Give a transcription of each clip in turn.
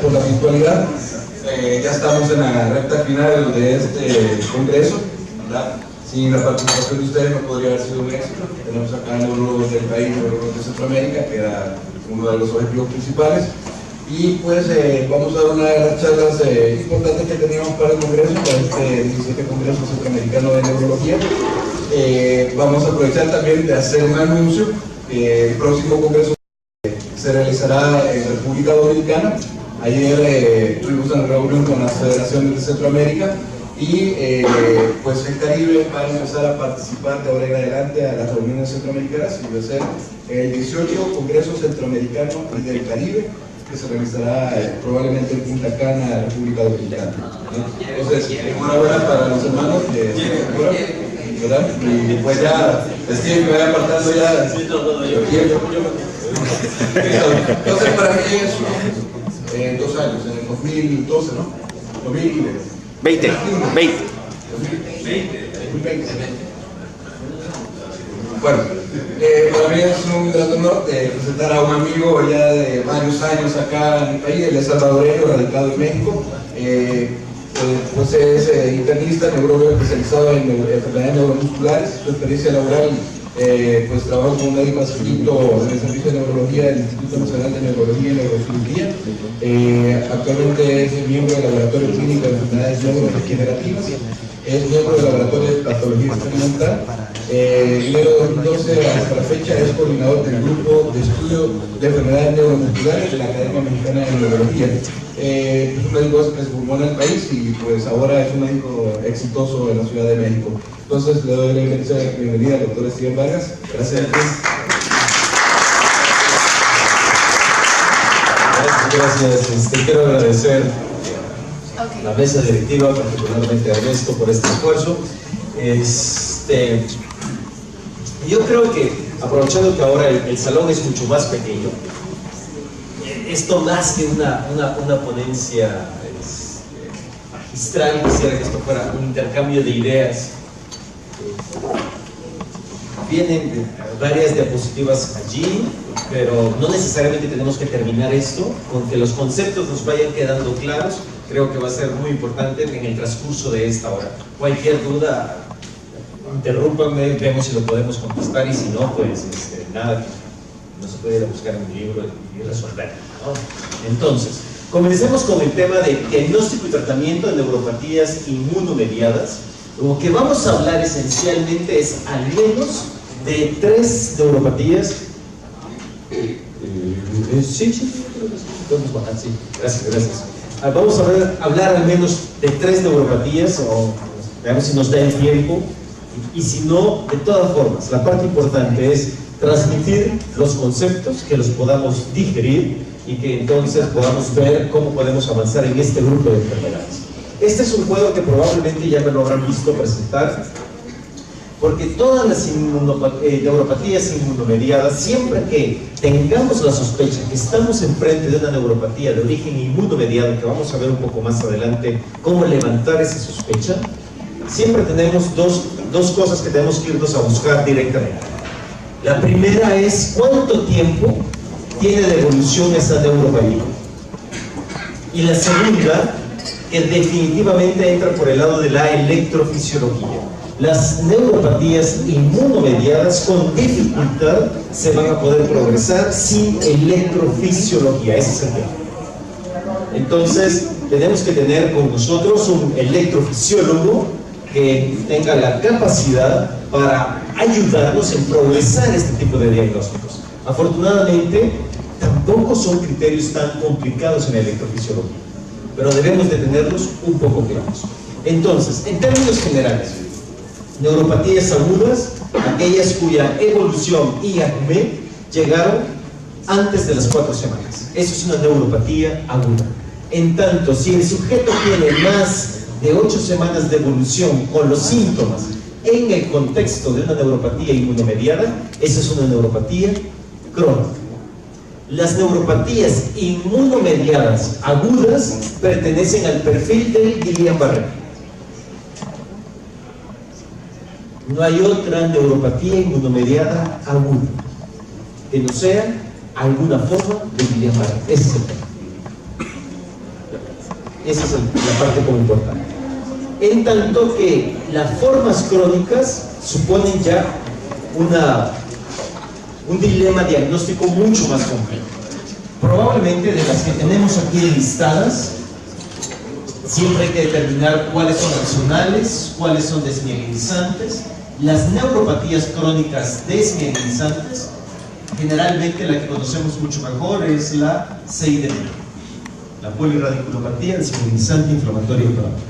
por la virtualidad. Ya estamos en la recta final de este congreso, ¿verdad? Sin la participación de ustedes no podría haber sido un éxito. Tenemos acá neuros del país, neuros de Centroamérica, que era uno de los objetivos principales. Y pues vamos a dar una de las charlas importantes que teníamos para el congreso, para este 17 Congreso Centroamericano de Neurología. Vamos a aprovechar también de hacer un anuncio. El próximo congreso se realizará en República Dominicana. Ayer tuvimos una reunión con las federaciones de Centroamérica y pues el Caribe va a empezar a participar de ahora en adelante a las reuniones centroamericanas y va a ser el 18 Congreso Centroamericano y del Caribe, que se realizará probablemente en Punta Cana, República Dominicana. Entonces, enhorabuena para los hermanos ¿verdad? Y pues ya, Steve me voy apartando ya. Entonces, para mí es 2 años, en el 2012, ¿no? 2020. Bueno, para mí es un gran honor presentar a un amigo ya de varios años acá en el país. Él es salvadoreño, radicado en México. Pues es internista, neurólogo especializado en enfermedades neuromusculares. Su experiencia laboral, pues trabaja como médico adscrito en el Servicio de Neurología del Instituto Nacional de Neurología y Neurocirugía. Actualmente es miembro del Laboratorio Clínico de Enfermedades Neurodegenerativas. Es miembro del Laboratorio de Patología Experimental. Enero de 2012 hasta la fecha es coordinador del Grupo de Estudio de Enfermedades Neuromusculares de la Academia Mexicana de Neurología. Es un médico que se formó en el país y pues ahora es un médico exitoso en la Ciudad de México. Entonces le doy la bienvenida al doctor Steven Vargas. Gracias. Gracias. Quiero agradecer a la mesa directiva, particularmente a Ernesto, por este esfuerzo. Yo creo que, aprovechando que ahora el salón es mucho más pequeño, esto más que una ponencia magistral, quisiera que esto fuera un intercambio de ideas. Vienen varias diapositivas allí, pero no necesariamente tenemos que terminar esto. Con que los conceptos nos vayan quedando claros, creo que va a ser muy importante en el transcurso de esta hora. Cualquier duda, interrúpanme, vemos si lo podemos contestar, y si no, pues nada, no se puede ir a buscar en un libro y resolverlo, ¿no? Entonces, comencemos con el tema de diagnóstico y tratamiento de neuropatías inmunomediadas. Lo que vamos a hablar esencialmente es al menos de 3 neuropatías. Podemos bajar, sí. Gracias. Vamos a hablar al menos de 3 neuropatías, o veamos si nos da el tiempo. Y si no, de todas formas, la parte importante es transmitir los conceptos, que los podamos digerir y que entonces podamos ver cómo podemos avanzar en este grupo de enfermedades. Este es un juego que probablemente ya me lo habrán visto presentar, porque todas las neuropatías inmunomediadas, siempre que tengamos la sospecha que estamos enfrente de una neuropatía de origen inmunomediado, que vamos a ver un poco más adelante cómo levantar esa sospecha, siempre tenemos dos cosas que tenemos que irnos a buscar directamente. La primera es cuánto tiempo tiene de evolución esa neuropatía. Y la segunda, que definitivamente entra por el lado de la electrofisiología. Las neuropatías inmunomediadas con dificultad se van a poder progresar sin electrofisiología. Ese es el tema. Entonces, tenemos que tener con nosotros un electrofisiólogo que tenga la capacidad para ayudarnos en progresar este tipo de diagnósticos. Afortunadamente, tampoco son criterios tan complicados en la electrofisiología, pero debemos de tenerlos un poco claros. Entonces, en términos generales, neuropatías agudas, aquellas cuya evolución y acné llegaron antes de las 4 semanas. Eso es una neuropatía aguda. En tanto, si el sujeto tiene más de 8 semanas de evolución con los síntomas en el contexto de una neuropatía inmunomediada, esa es una neuropatía crónica. Las neuropatías inmunomediadas agudas pertenecen al perfil del Guillain-Barré. No hay otra neuropatía inmunomediada aguda que no sea alguna forma de Guillain-Barré. Ese es el tema. Esa es la parte como importante. En tanto que las formas crónicas suponen ya un dilema diagnóstico mucho más complejo. Probablemente de las que tenemos aquí listadas, siempre hay que determinar cuáles son accionales, cuáles son desmielinizantes. Las neuropatías crónicas desmielinizantes, generalmente la que conocemos mucho mejor es la CIDP, la polirradiculopatía desmielinizante inflamatoria crónica.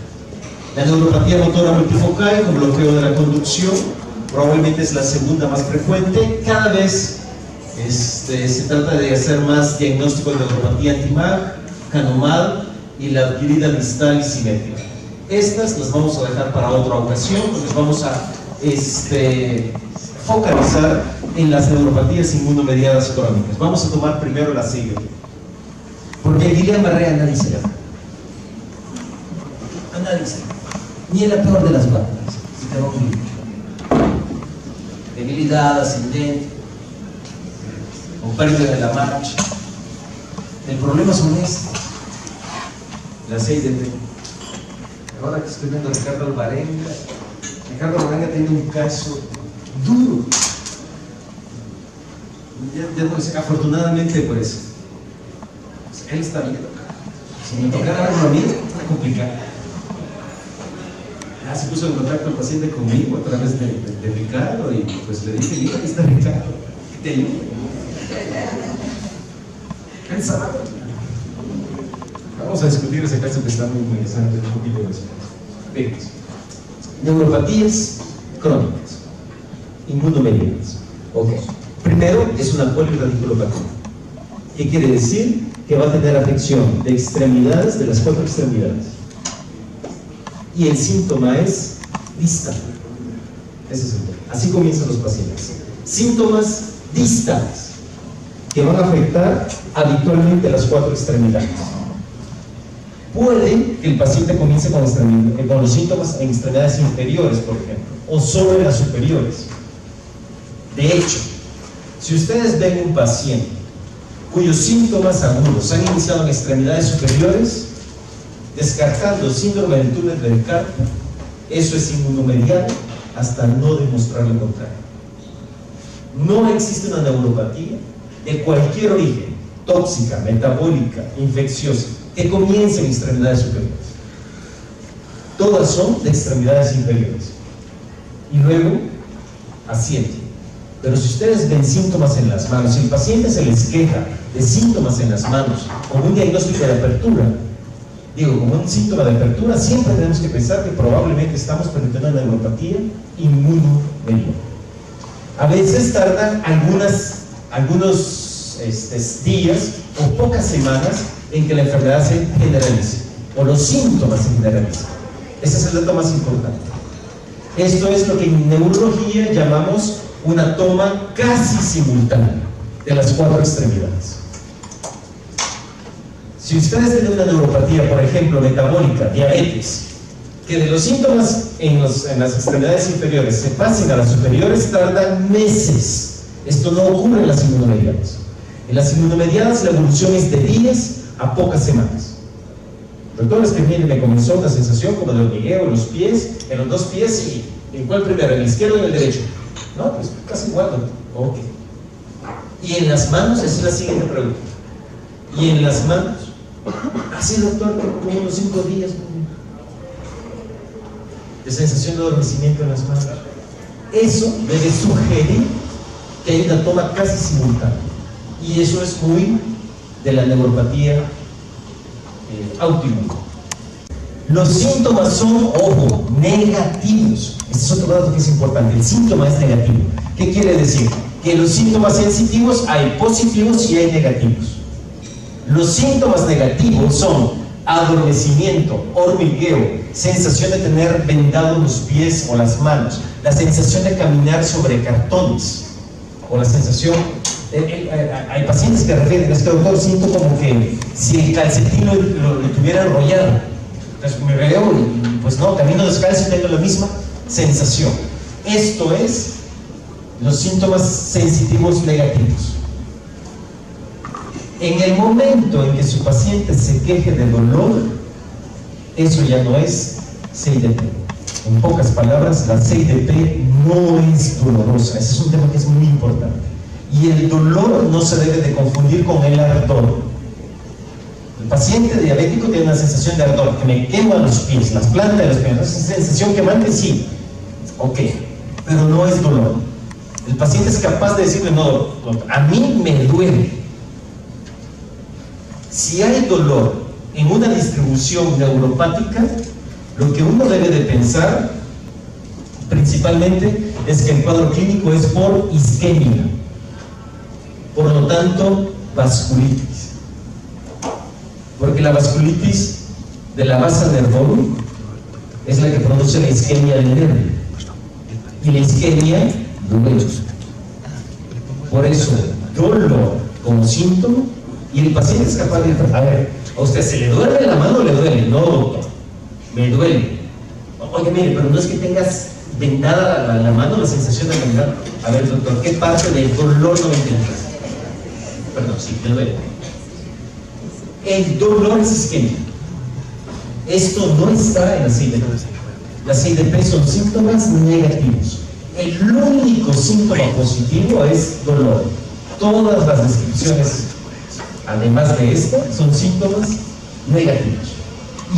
La neuropatía motora multifocal con bloqueo de la conducción probablemente es la segunda más frecuente. Cada vez se trata de hacer más diagnóstico de neuropatía anti-MAG, CANOMAD y la adquirida distal y simétrica. Estas las vamos a dejar para otra ocasión, porque vamos a focalizar en las neuropatías inmunomediadas crónicas. Vamos a tomar primero la sigla, porque Guillain-Barré nadie se llama. A nadie se llama. Ni en la peor de las batallas. Si te va a morir. Debilidad ascendente, o pérdida de la marcha. El problema son la CIDP. Ahora que estoy viendo a Ricardo Alvarenga tiene un caso duro. Ya no sé, afortunadamente, pues, él está bien. Si me tocara algo a mí, está complicado. Se puso en contacto el paciente conmigo a través de Ricardo y pues le dije, mira, aquí está Ricardo, que te ayude. Él sabe. Vamos a discutir ese caso que está muy interesante, un poquito después. Neuropatías crónicas, inmunomediadas. Ok. Primero es una polirradiculopatía. ¿Qué quiere decir? Que va a tener afección de extremidades, de las 4 extremidades. Y el síntoma es distal. Ese es el tema. Así comienzan los pacientes. Síntomas distales que van a afectar habitualmente las 4 extremidades. Puede que el paciente comience con los síntomas en extremidades inferiores, por ejemplo, o solo en las superiores. De hecho, si ustedes ven un paciente cuyos síntomas agudos han iniciado en extremidades superiores, descartando síndrome del túnel del carpo, eso es inmunomediado hasta no demostrar lo contrario. No existe una neuropatía de cualquier origen, tóxica, metabólica, infecciosa, que comience en extremidades superiores. Todas son de extremidades inferiores y luego ascienden. Pero si ustedes ven síntomas en las manos, si el paciente se les queja de síntomas en las manos con un diagnóstico de apertura, como un síntoma de apertura, siempre tenemos que pensar que probablemente estamos frente a una neuropatía inmunomediada. A veces tardan algunos días o pocas semanas en que la enfermedad se generalice o los síntomas se generalicen. Ese es el dato más importante. Esto es lo que en neurología llamamos una toma casi simultánea de las 4 extremidades. Si ustedes tienen una neuropatía, por ejemplo, metabólica, diabetes, que de los síntomas en las extremidades inferiores se pasen a las superiores, tardan meses. Esto no ocurre en las inmunomediadas. En las inmunomediadas la evolución es de días a pocas semanas. Doctores que vienen, me comenzó una sensación como de hormigueo en los pies, en los 2 pies, y ¿en cuál primero? ¿En el izquierdo o en el derecho? No, pues casi igual, doctor. Ok. ¿Y en las manos? Esa es la siguiente pregunta. ¿Y en las manos? Así, doctor, como unos 5 días de sensación de adormecimiento en las manos. Eso debe sugerir que hay una toma casi simultánea. Y eso es muy de la neuropatía autoinmune. Los síntomas son, ojo, negativos. Este es otro dato que es importante. El síntoma es negativo. ¿Qué quiere decir? Que los síntomas sensitivos hay positivos y hay negativos. Los síntomas negativos son adormecimiento, hormigueo, sensación de tener vendados los pies o las manos, la sensación de caminar sobre cartones, o la sensación, hay pacientes que refieren, es que doctor, siento como que si el calcetín lo tuviera enrollado. Entonces me veo y pues no, camino descalzo y tengo la misma sensación. Esto es los síntomas sensitivos negativos. En el momento en que su paciente se queje de dolor, eso ya no es CIDP. En pocas palabras, la CIDP no es dolorosa. Ese es un tema que es muy importante. Y el dolor no se debe de confundir con el ardor. El paciente diabético tiene una sensación de ardor, que me queman los pies, las plantas de los pies. Esa sensación quemante, sí, ok, pero no es dolor. El paciente es capaz de decirle, no, doctor, a mí me duele. Si hay dolor en una distribución neuropática, lo que uno debe de pensar principalmente es que el cuadro clínico es por isquemia, por lo tanto vasculitis, porque la vasculitis de la vasa nervorum es la que produce la isquemia del nervio, y la isquemia duele. Por eso dolor como síntoma, y el paciente es capaz de decir, a ver, ¿a usted se le duele la mano o le duele? No, doctor, me duele. Oye, mire, pero no es que tengas vendada la mano, la sensación de vendada. A ver, doctor, ¿qué parte del dolor no me entiendes? Perdón, sí, me duele. El dolor es isquemia. Esto no está en la CIDP. La CIDP son síntomas negativos. El único síntoma positivo es dolor. Todas las descripciones, además de esto, son síntomas negativos.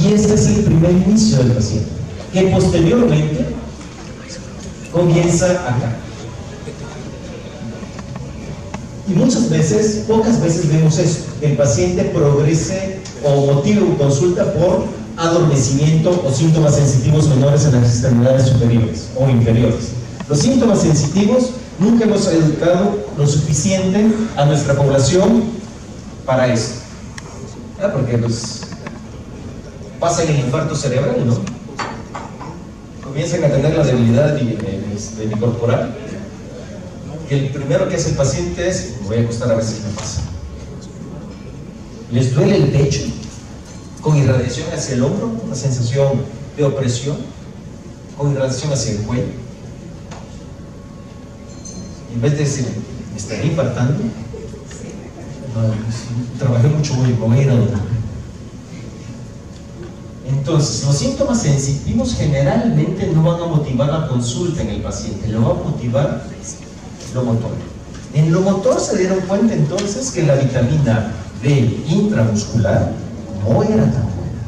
Y este es el primer inicio del paciente, que posteriormente comienza acá. Y muchas veces, pocas veces vemos esto, que el paciente progrese o motive una consulta por adormecimiento o síntomas sensitivos menores en las extremidades superiores o inferiores. Los síntomas sensitivos, nunca hemos educado lo suficiente a nuestra población para esto. Porque pues pasa el infarto cerebral, ¿no? Comienzan a tener la debilidad corporal. Y el primero que hace el paciente es, me voy a acostar a ver si me pasa. Les duele el pecho, con irradiación hacia el hombro, una sensación de opresión, con irradiación hacia el cuello. Y en vez de decir, ¿me estaré infartando? No, trabajé mucho, me voy a ir a dormir. Entonces, los síntomas sensitivos generalmente no van a motivar la consulta en el paciente, lo va a motivar lo motor. En lo motor se dieron cuenta entonces que la vitamina D intramuscular no era tan buena.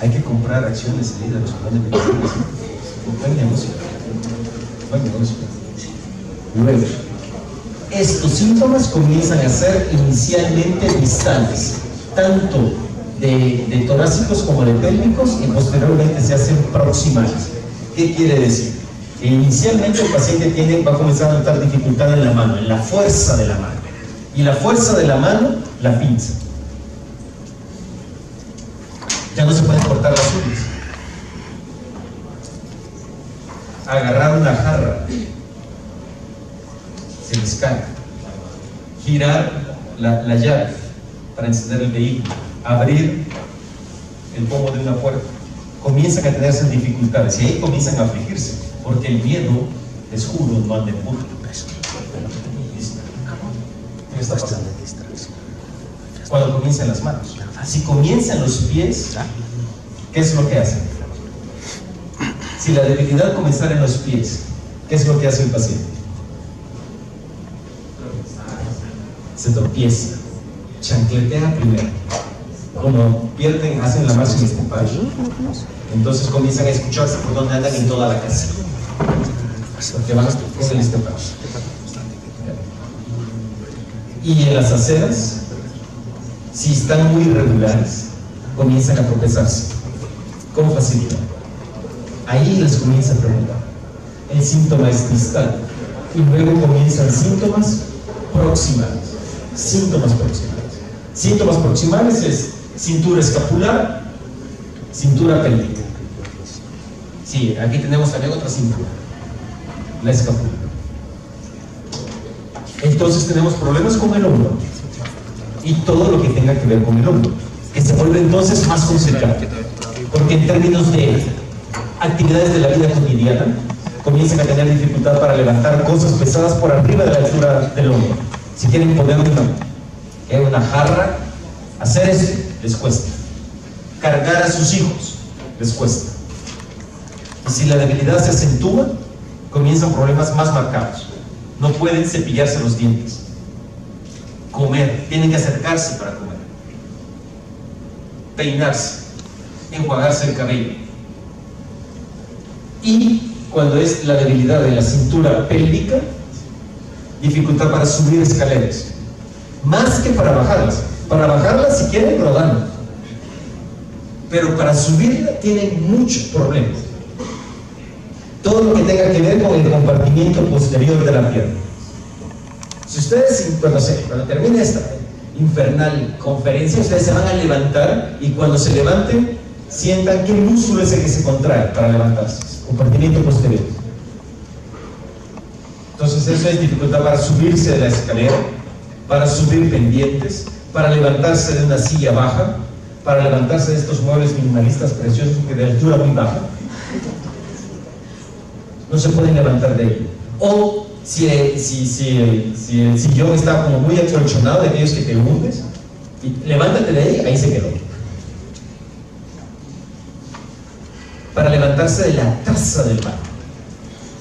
Hay que comprar acciones de los planes de medicinas. Buen negocio. Buen negocio. Luego, estos síntomas comienzan a ser inicialmente distales, tanto de torácicos como de pélvicos, y posteriormente se hacen proximales. ¿Qué quiere decir? Que inicialmente el paciente va a comenzar a notar dificultad en la mano, en la fuerza de la mano. Y la fuerza de la mano, la pinza. Ya no se pueden cortar las uñas. Agarrar una jarra, se les cae. Girar la llave para encender el vehículo, abrir el pomo de una puerta, comienzan a tenerse dificultades y ahí comienzan a afligirse, porque el miedo, les juro, no anda en burro. ¿Qué está pasando? Cuando comienzan las manos. Si comienzan los pies, ¿qué es lo que hacen? Si la debilidad comenzara en los pies, ¿qué es lo que hace el paciente? Se tropieza, chancletea primero. Como pierden, hacen la marcha en este país, entonces comienzan a escucharse por donde andan en toda la casa, porque van con el estepaje. Y en las aceras, si están muy irregulares, comienzan a tropezarse con facilidad. Ahí les comienza a preguntar. El síntoma es distal y luego comienzan síntomas proximales. Síntomas proximales. Síntomas proximales es cintura escapular, cintura pélvica. Sí, aquí tenemos también otra cintura, la escápula. Entonces tenemos problemas con el hombro y todo lo que tenga que ver con el hombro, que se vuelve entonces más complicado, porque en términos de actividades de la vida cotidiana comienzan a tener dificultad para levantar cosas pesadas por arriba de la altura del hombro. Si quieren poner una, que hay una jarra, hacer eso les cuesta. Cargar a sus hijos les cuesta. Y si la debilidad se acentúa, comienzan problemas más marcados. No pueden cepillarse los dientes, comer, tienen que acercarse para comer, peinarse, enjuagarse el cabello. Y cuando es la debilidad de la cintura pélvica, dificultad para subir escaleras, más que para bajarlas. Para bajarlas, si quieren, rodando, pero para subirla tienen muchos problemas. Todo lo que tenga que ver con el compartimiento posterior de la pierna. Si ustedes, cuando termine esta infernal conferencia, ustedes se van a levantar, y cuando se levanten, sientan qué músculo es el que se contrae para levantarse. Compartimiento posterior. Entonces eso es dificultad para subirse de la escalera, para subir pendientes, para levantarse de una silla baja, para levantarse de estos muebles minimalistas preciosos que de altura muy baja. No se pueden levantar de ello. O si el sillón está como muy acolchonado, de aquellos que te hundes, y levántate de ahí, ahí se quedó. Para levantarse de la taza del baño.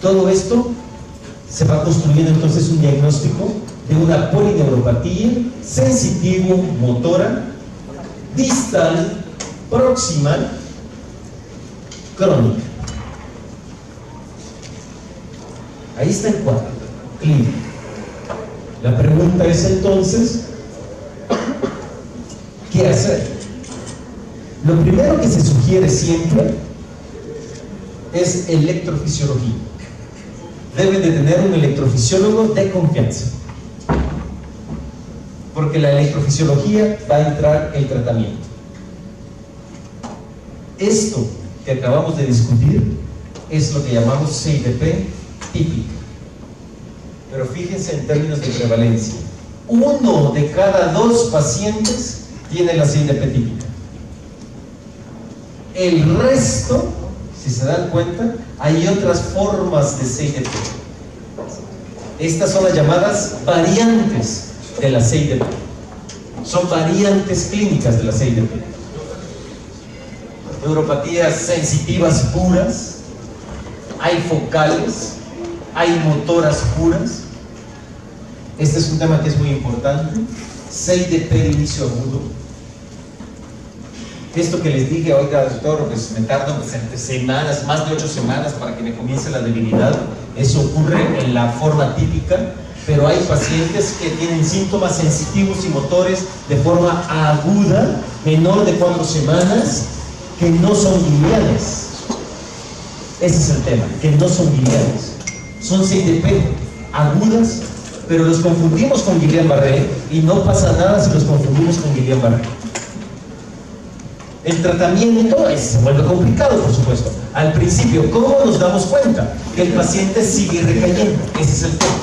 Todo esto se va construyendo entonces un diagnóstico de una polineuropatía sensitivo-motora, distal, proximal, crónica. Ahí está el cuadro clínico. La pregunta es entonces, ¿qué hacer? Lo primero que se sugiere siempre es electrofisiología. Deben de tener un electrofisiólogo de confianza, porque la electrofisiología va a entrar el tratamiento. Esto que acabamos de discutir es lo que llamamos CIDP típica. Pero fíjense en términos de prevalencia. 1 de cada 2 pacientes tiene la CIDP típica. El resto, si se dan cuenta, hay otras formas de CIDP. Estas son las llamadas variantes de la CIDP. Son variantes clínicas de la CIDP. Neuropatías sensitivas puras, hay focales, hay motoras puras. Este es un tema que es muy importante. CIDP de inicio agudo. Esto que les dije, oiga, doctor, pues me tardo semanas, más de 8 semanas para que me comience la debilidad. Eso ocurre en la forma típica, pero hay pacientes que tienen síntomas sensitivos y motores de forma aguda, menor de 4 semanas, que no son guillanes. Ese es el tema, que no son guillanes. Son CIDP agudas, pero los confundimos con Guillain-Barré, y no pasa nada si los confundimos con Guillain-Barré. El tratamiento se vuelve complicado, por supuesto. Al principio, ¿cómo nos damos cuenta? Que el paciente sigue recayendo. Ese es el tema.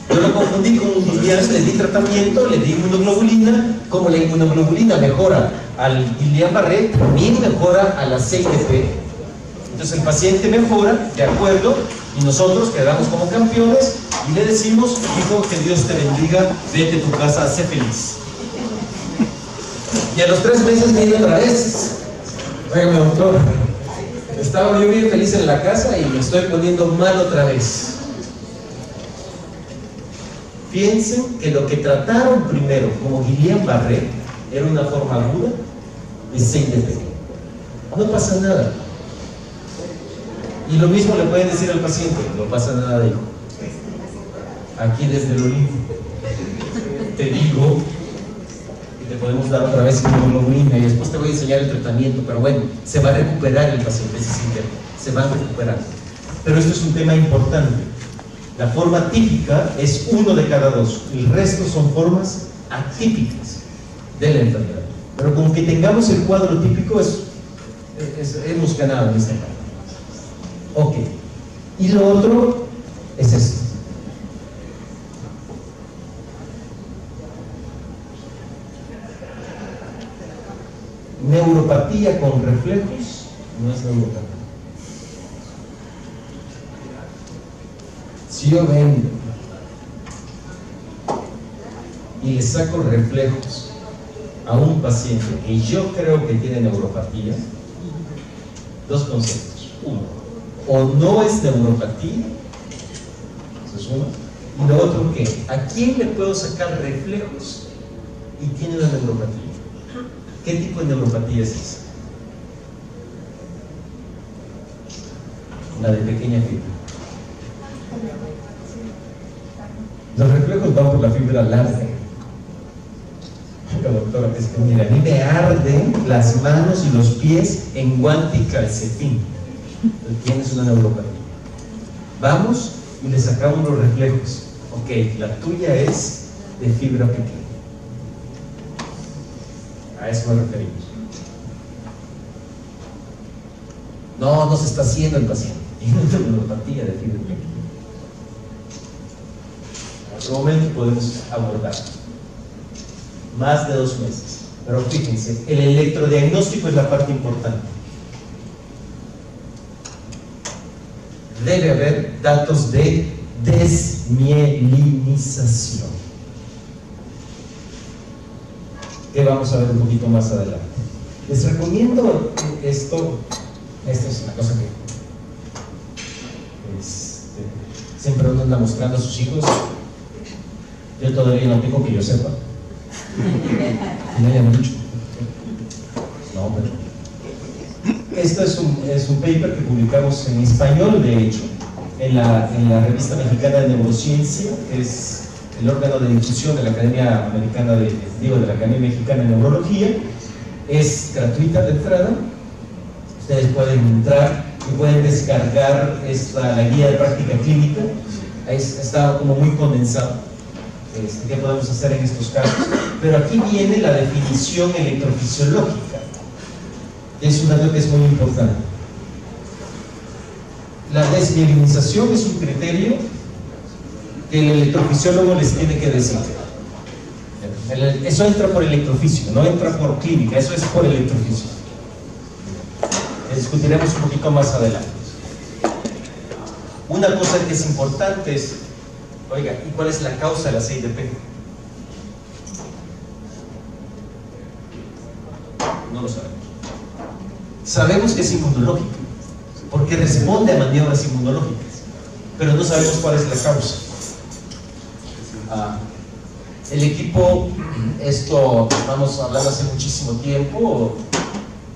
Yo lo confundí con un Guillain, le di tratamiento, le di inmunoglobulina. Como la inmunoglobulina mejora al Guillain-Barré, también mejora a la CIDP. Entonces el paciente mejora, de acuerdo, y nosotros quedamos como campeones y le decimos, hijo, que Dios te bendiga, vete a tu casa, sé feliz. Y a los 3 meses viene otra vez. Óigame, doctor, estaba yo bien feliz en la casa y me estoy poniendo mal otra vez. Piensen que lo que trataron primero como Guillain-Barré era una forma aguda de CIDP. No pasa nada. Y lo mismo le pueden decir al paciente, no pasa nada de hijo. Aquí desde el Olimpo te digo que te podemos dar otra vez inmunoglobulina y después te voy a enseñar el tratamiento, pero bueno, se va a recuperar el paciente, ese síndrome, se va a recuperar. Pero esto es un tema importante. La forma típica es 1 de cada 2, el resto son formas atípicas de la enfermedad. Pero con que tengamos el cuadro típico hemos ganado en esta parte. Ok, y lo otro es esto. Neuropatía con reflejos no es neuropatía. Si yo vengo y le saco reflejos a un paciente que yo creo que tiene neuropatía, dos conceptos. Uno, o no es neuropatía, eso es uno. Y lo otro, ¿qué? ¿A quién le puedo sacar reflejos y tiene una neuropatía? ¿Qué tipo de neuropatía es esa? La de pequeña fibra. Los reflejos van por la fibra larga. La doctora, es que mira, a mí me arden las manos y los pies en guante y calcetín. Tienes una neuropatía. Vamos y le sacamos los reflejos. Ok, la tuya es de fibra pequeña. A eso nos referimos. No se está haciendo el paciente. Tiene una neuropatía de fibra pequeña. En otro momento podemos abordar. Más de 2 meses. Pero fíjense, el electrodiagnóstico es la parte importante. Debe haber datos de desmielinización, que vamos a ver un poquito más adelante. Les recomiendo esto es una cosa que siempre uno anda mostrando a sus hijos. Yo todavía no tengo, que yo sepa. No hayan dicho. No, pero esto es un paper que publicamos en español, de hecho, en la revista mexicana de neurociencia, que es el órgano de difusión de la Academia Americana de la Academia Mexicana de Neurología. Es gratuita de entrada. Ustedes pueden entrar y pueden descargar la guía de práctica clínica. Está como muy condensado qué podemos hacer en estos casos, pero aquí viene la definición electrofisiológica. Es una cosa que es muy importante. La desmielinización es un criterio que el electrofisiólogo les tiene que decir. Eso entra por electrofisio, no entra por clínica, eso es por electrofisio. Discutiremos un poquito más adelante. Una cosa que es importante es, oiga, ¿y cuál es la causa de la CIDP? No lo sabemos. Sabemos que es inmunológica, porque responde a maniobras inmunológicas, pero no sabemos cuál es la causa. El equipo, esto vamos hablando hace muchísimo tiempo,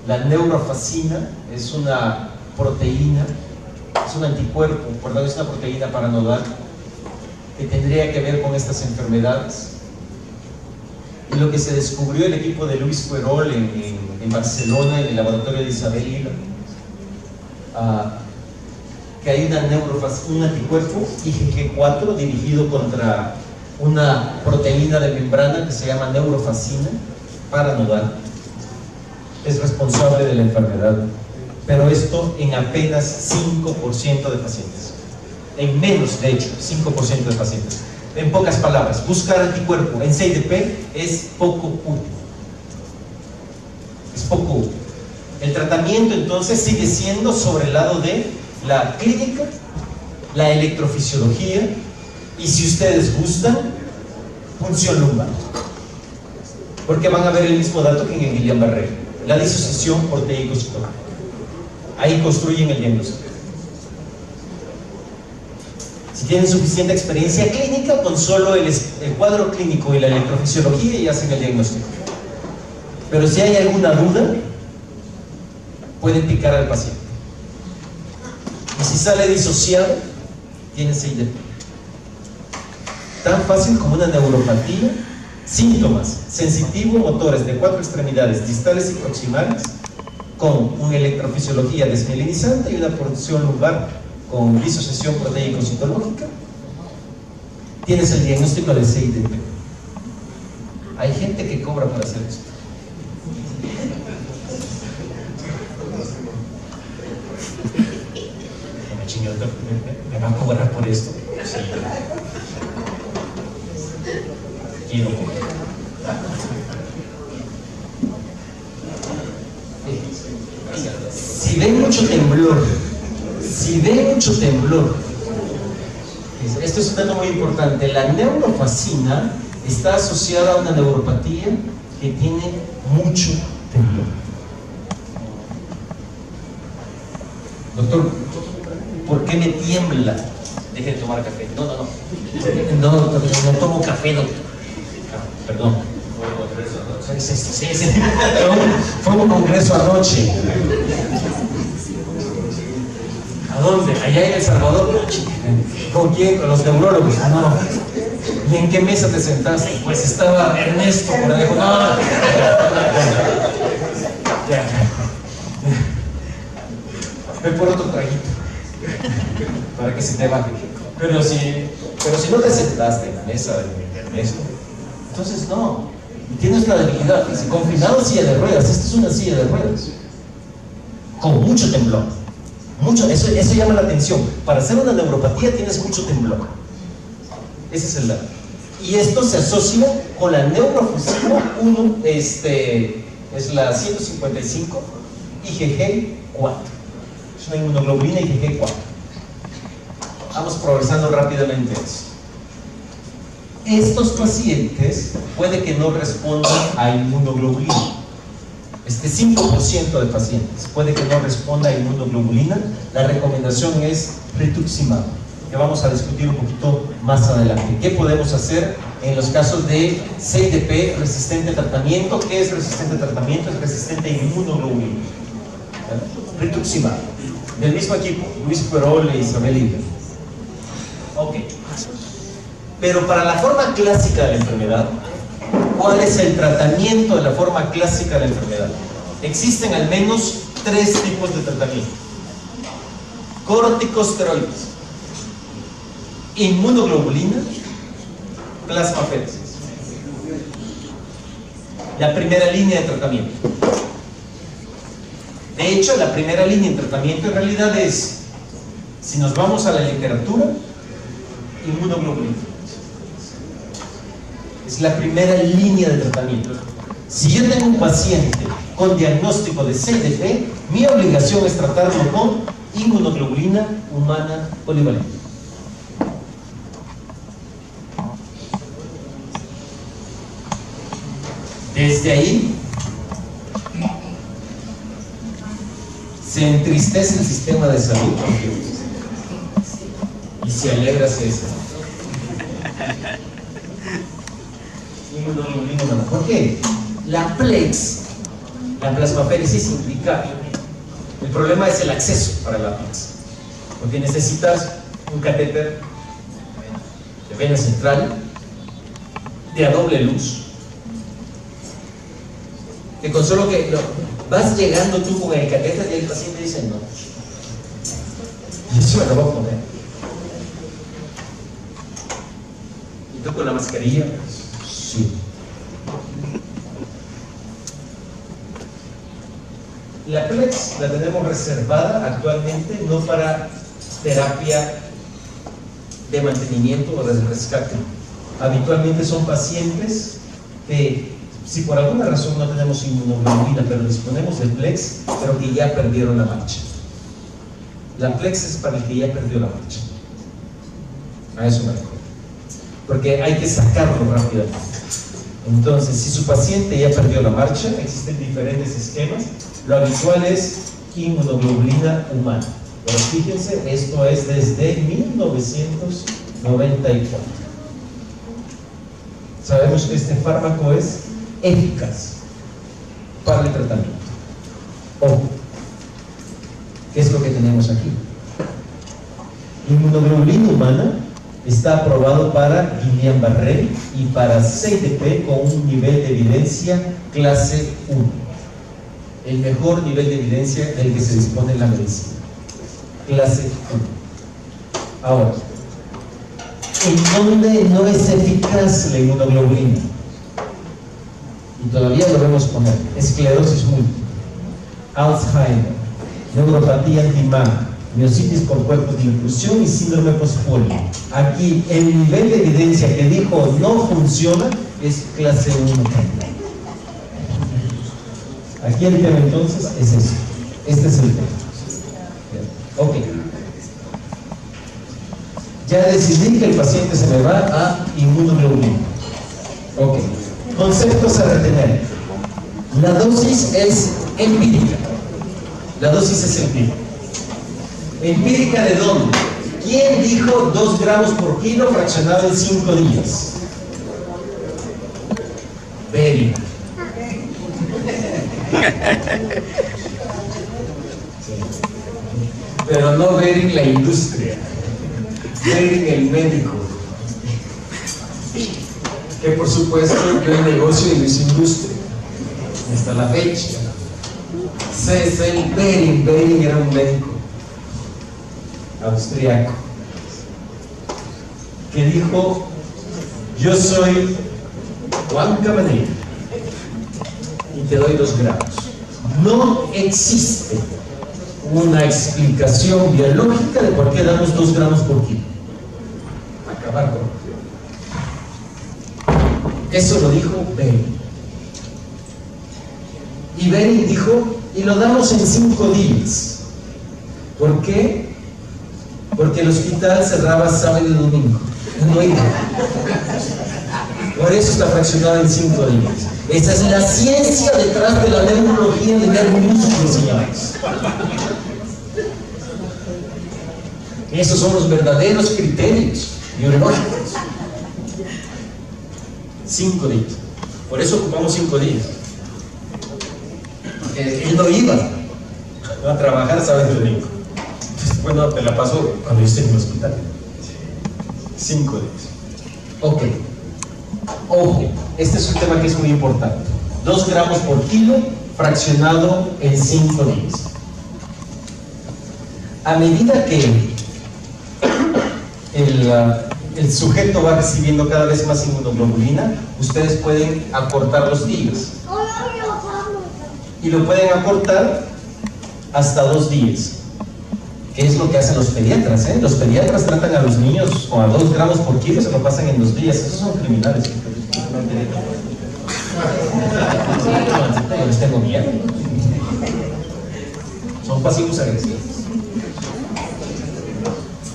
la neurofacina es una proteína, es un anticuerpo, perdón, es una proteína paranodal que tendría que ver con estas enfermedades. Y lo que se descubrió el equipo de Luis Fuerol en Barcelona, en el laboratorio de Isabel Hila, que hay un anticuerpo IgG4 dirigido contra una proteína de membrana que se llama neurofacina paranodal. Es responsable de la enfermedad, pero esto en apenas 5% de pacientes, en menos, de hecho, 5% de pacientes. En pocas palabras, buscar anticuerpo en CIDP es poco útil. Es poco útil. El tratamiento entonces sigue siendo sobre el lado de la clínica, la electrofisiología y, si ustedes gustan, función lumbar. Porque van a ver el mismo dato que en Guillain-Barré, la disociación proteico-citológica. Ahí construyen el diagnóstico. Si tienen suficiente experiencia clínica, con solo el cuadro clínico y la electrofisiología ya hacen el diagnóstico. Pero si hay alguna duda, pueden picar al paciente. Y si sale disociado, tiene CIDP. Tan fácil como una neuropatía. Síntomas: sensitivo-motores de 4 extremidades distales y proximales, con una electrofisiología desmielinizante y una punción lumbar con disociación proteico-citológica. Tienes el diagnóstico de CIDP. Hay gente que cobra para hacer esto. ¿Me va a cobrar por esto? Sí. Quiero cobrar. Si ven mucho temblor, esto es un dato muy importante. La neurofacina está asociada a una neuropatía que tiene mucho temblor. Doctor, ¿por qué me tiembla? Deje de tomar café. No tomo café, doctor. Perdón. Sí. Fue un congreso anoche. ¿A dónde? Allá en El Salvador. ¿Con quién? Con los neurólogos. No. ¿Y en qué mesa te sentaste? Pues estaba Ernesto por ahí. No. Ve por otro traguito para que se te baje. Pero si no te sentaste en la mesa de Ernesto, entonces no. Y tienes la debilidad. Confinado en silla de ruedas. Esta es una silla de ruedas con mucho temblor. Eso llama la atención. Para hacer una neuropatía tienes mucho temblor. Ese es el dato. Y esto se asocia con la neurofusivo 1, es la 155 IgG4. Es una inmunoglobulina IgG4. Vamos progresando rápidamente eso. Estos pacientes puede que no respondan a inmunoglobulina. 5% de pacientes puede que no responda a inmunoglobulina. La recomendación es rituximab, que vamos a discutir un poquito más adelante. ¿Qué podemos hacer en los casos de CIDP resistente a tratamiento? ¿Qué es resistente a tratamiento? Es resistente a inmunoglobulina. Rituximab, del mismo equipo, Luis Perol e Isabel Hidler. Ok. Pero para la forma clásica de la enfermedad, ¿cuál es el tratamiento de la forma clásica de la enfermedad? Existen al menos 3 tipos de tratamiento: corticosteroides, inmunoglobulina, plasmaféresis. La primera línea de tratamiento. De hecho, la primera línea de tratamiento en realidad es, si nos vamos a la literatura, inmunoglobulina. Es la primera línea de tratamiento. Si yo tengo un paciente con diagnóstico de CIDP, mi obligación es tratarlo con inmunoglobulina humana polivalente. Desde ahí se entristece el sistema de salud y se alegra César. Inmunoglobulina humana. ¿Por qué? La plex, la plasmaféresis implica, el problema es el acceso para la plex, porque necesitas un catéter de vena central, de a doble luz, que con solo que vas llegando tú con el catéter y el paciente dice no, y eso me lo voy a poner, y tú con la mascarilla, sí. La plex la tenemos reservada actualmente no para terapia de mantenimiento o de rescate. Habitualmente son pacientes que, si por alguna razón no tenemos inmunoglobulina, pero disponemos de plex, pero que ya perdieron la marcha. La plex es para el que ya perdió la marcha. A eso me refiero. Porque hay que sacarlo rápidamente. Entonces, si su paciente ya perdió la marcha, existen diferentes esquemas. Lo habitual es inmunoglobulina humana. Pero fíjense, esto es desde 1994. Sabemos que este fármaco es eficaz para el tratamiento. Ojo, ¿qué es lo que tenemos aquí? Inmunoglobulina humana está aprobado para Guillain-Barré y para CIDP con un nivel de evidencia clase 1. El mejor nivel de evidencia del que se dispone en la medicina. Clase 1. Ahora, ¿en dónde no es eficaz la inmunoglobulina? Y todavía lo debemos poner: esclerosis múltiple, Alzheimer, neuropatía antimama, miositis por cuerpos de inclusión y síndrome postpolio. Aquí el nivel de evidencia que dijo no funciona es clase 1. Aquí el tema entonces es eso. Este es el tema. Ok. Ya decidí que el paciente se me va a inmunoglobulina. Ok. Conceptos a retener. La dosis es empírica. La dosis es empírica. ¿Empírica de dónde? ¿Quién dijo 2 gramos por kilo fraccionado en 5 días? Bering. Pero no Bering la industria, Bering el médico, que por supuesto yo el negocio y su industria hasta la fecha. Cecil Bering. Bering era un médico austriaco que dijo: yo soy Juan Cabanilla y te doy 2 gramos. No existe una explicación biológica de por qué damos 2 gramos por kilo. Acabar con eso lo dijo Bering. Y Bering dijo: y lo damos en 5 días. ¿Por qué? Porque el hospital cerraba sábado y domingo. No iba. Por eso está fraccionado en 5 días. Esa es la ciencia detrás de la neurología de músculos, señores. Esos son los verdaderos criterios neurológicos. 5 días. Por eso ocupamos 5 días. Él no iba a trabajar sábado y domingo. Entonces, bueno, te la paso cuando yo esté en el hospital. 5 días. Ok. Ojo, este es un tema que es muy importante. 2 gramos por kilo fraccionado en 5 días. A medida que el sujeto va recibiendo cada vez más inmunoglobulina, ustedes pueden acortar los días. Y lo pueden acortar hasta 2 días. ¿Qué es lo que hacen los pediatras? Los pediatras tratan a los niños con a 2 gramos por kilo, se lo pasan en 2 días. Esos son criminales. Yo les tengo miedo. Son pasivos agresivos.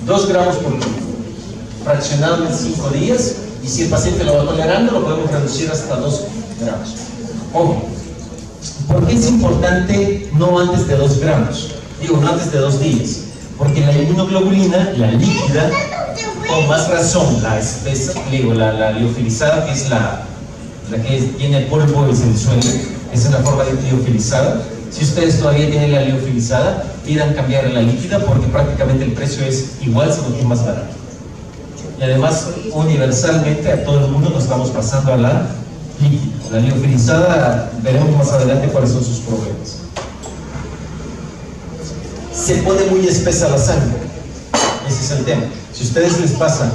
2 gramos por kilo, fraccionado en 5 días, y si el paciente lo va tolerando, lo podemos reducir hasta 2 gramos. Ojo, ¿por qué es importante no antes de 2 gramos? Digo, no antes de 2 días. Porque la inmunoglobulina, la líquida, con más razón, la espesa, digo, la liofilizada, que es la que tiene el polvo y se disuelve, esa es la forma de liofilizada. Si ustedes todavía tienen la liofilizada, pidan cambiar a la líquida porque prácticamente el precio es igual, sino que es más barato. Y además, universalmente a todo el mundo nos estamos pasando a la líquida. La liofilizada, veremos más adelante cuáles son sus problemas. Se pone muy espesa la sangre. Ese es el tema. Si ustedes les pasan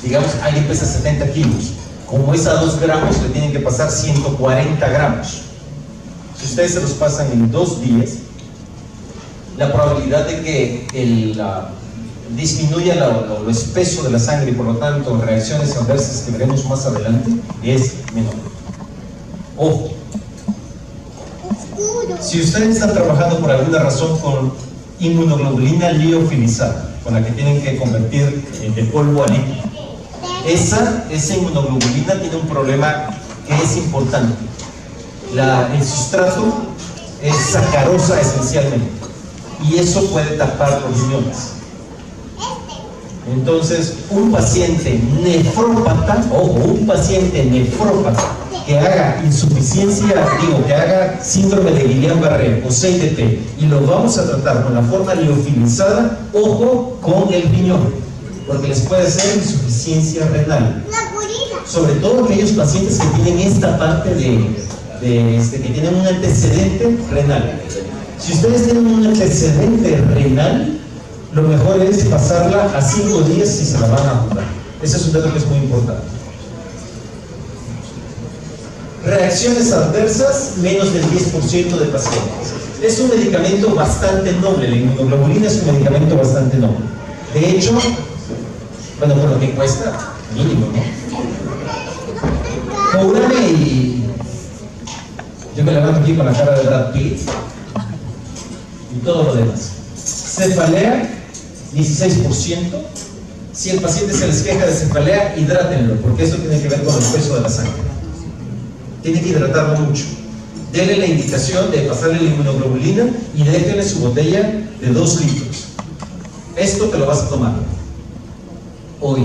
digamos, alguien pesa 70 kilos, como es a 2 gramos, le tienen que pasar 140 gramos. Si ustedes se los pasan en 2 días, la probabilidad de que disminuya lo espeso de la sangre y por lo tanto reacciones adversas que veremos más adelante es menor. Ojo, si ustedes están trabajando por alguna razón con inmunoglobulina liofilizada, con la que tienen que convertir de polvo a líquido, esa inmunoglobulina tiene un problema que es importante. El sustrato es sacarosa esencialmente, y eso puede tapar los riñones. Entonces, un paciente nefrópata, que haga que haga síndrome de Guillain-Barré o CIDP, y lo vamos a tratar con la forma liofilizada, ojo con el riñón, porque les puede ser insuficiencia renal. Sobre todo aquellos pacientes que tienen esta parte que tienen un antecedente renal. Si ustedes tienen un antecedente renal, lo mejor es pasarla a 5 días si se la van a jugar. Ese es un dato que es muy importante. Reacciones adversas, menos del 10% de pacientes. Es un medicamento bastante noble, la inmunoglobulina es un medicamento bastante noble. De hecho, bueno, por lo que cuesta, mínimo, ¿no? Courame y yo me levanto aquí con la cara de Brad Pitt y todo lo demás. Cefalea, 16%, Si el paciente se les queja de cefalea, hidrátenlo, porque eso tiene que ver con el peso de la sangre. Tiene que hidratarlo mucho. Denle la indicación de pasarle la inmunoglobulina y déjenle su botella de 2 litros. Esto te lo vas a tomar hoy,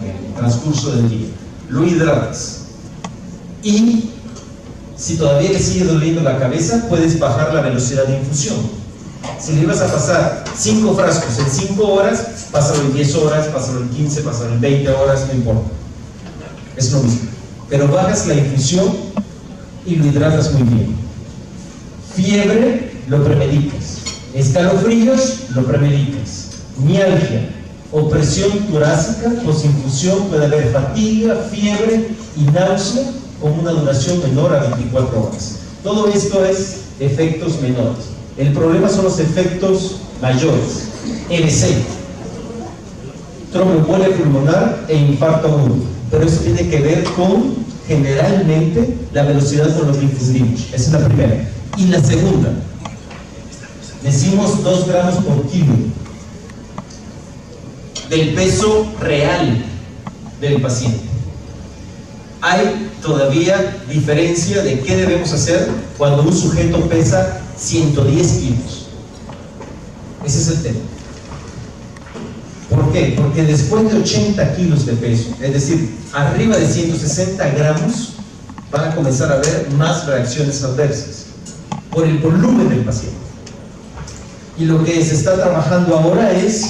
en el transcurso del día. Lo hidratas. Y si todavía le sigue doliendo la cabeza, puedes bajar la velocidad de infusión. Si le ibas a pasar 5 frascos en 5 horas, pásalo en 10 horas, pásalo en 15, pásalo en 20 horas, no importa. Es lo mismo. Pero bajas la infusión y lo hidratas muy bien. Fiebre, lo premedicas. Escalofríos, lo premedicas. Mialgia, opresión torácica, posinfusión, puede haber fatiga, fiebre y náusea con una duración menor a 24 horas. Todo esto es efectos menores. El problema son los efectos mayores. MC, tromboembolia pulmonar e infarto agudo. Pero eso tiene que ver con, generalmente, la velocidad con la que infundimos. Esa es la primera. Y la segunda, decimos 2 gramos por kilo del peso real del paciente. Hay todavía diferencia de qué debemos hacer cuando un sujeto pesa 110 kilos. Ese es el tema. ¿Por qué? Porque después de 80 kilos de peso, es decir, arriba de 160 gramos, van a comenzar a haber más reacciones adversas por el volumen del paciente. Y lo que se está trabajando ahora es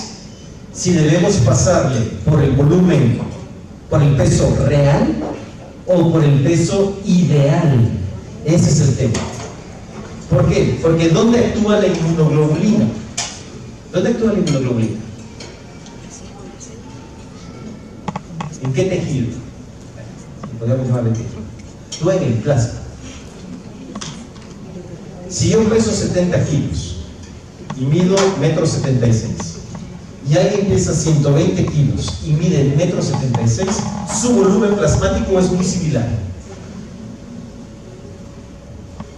si debemos pasarle por el volumen, por el peso real o por el peso ideal. Ese es el tema. ¿Por qué? Porque ¿dónde actúa la inmunoglobulina? ¿Dónde actúa la inmunoglobulina? ¿En qué tejido? Podríamos llamarle tejido. Actúa en el plasma. Si yo peso 70 kilos y mido 1,76 m y alguien pesa 120 kilos y mide 1,76 m, su volumen plasmático es muy similar.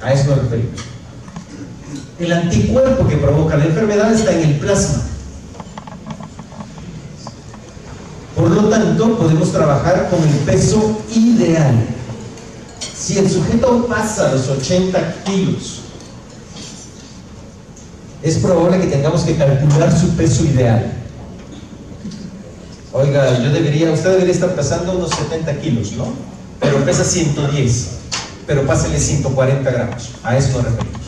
A eso nos referimos. El anticuerpo que provoca la enfermedad está en el plasma. Por lo tanto, podemos trabajar con el peso ideal. Si el sujeto pasa los 80 kilos, es probable que tengamos que calcular su peso ideal. Oiga, usted debería estar pesando unos 70 kilos, ¿no? Pero pesa 110, pero pásele 140 gramos. A eso nos referimos.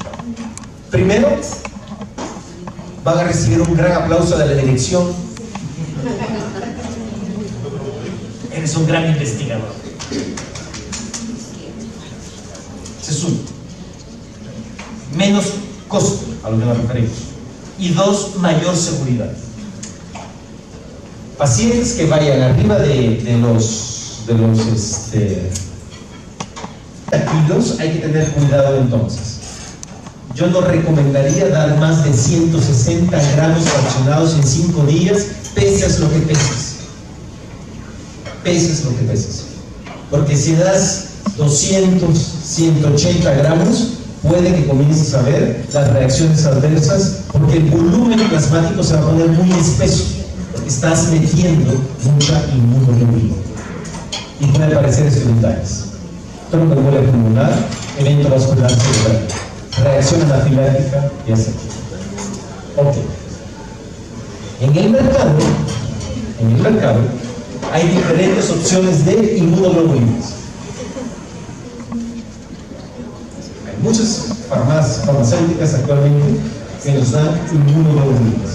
Primero, van a recibir un gran aplauso de la dirección. Eres un gran investigador. Ese es uno. Menos costo, a lo que nos referimos. Y 2, mayor seguridad. Pacientes que vayan arriba de los kilos, hay que tener cuidado entonces. Yo no recomendaría dar más de 160 gramos fraccionados en 5 días, pesas lo que peses. Peses lo que peses. Porque si das 200, 180 gramos, puede que comiences a ver las reacciones adversas, porque el volumen plasmático se va a poner muy espeso, porque estás metiendo mucha inmunoglobulina. Y puede aparecer estos detalles: tromboembolia pulmonar, evento vascular cerebral, reacción anafiláctica y así. Ok. En el mercado hay diferentes opciones de inmunoglobulinas. Hay muchas farmacéuticas actualmente que nos dan inmunoglobulinas.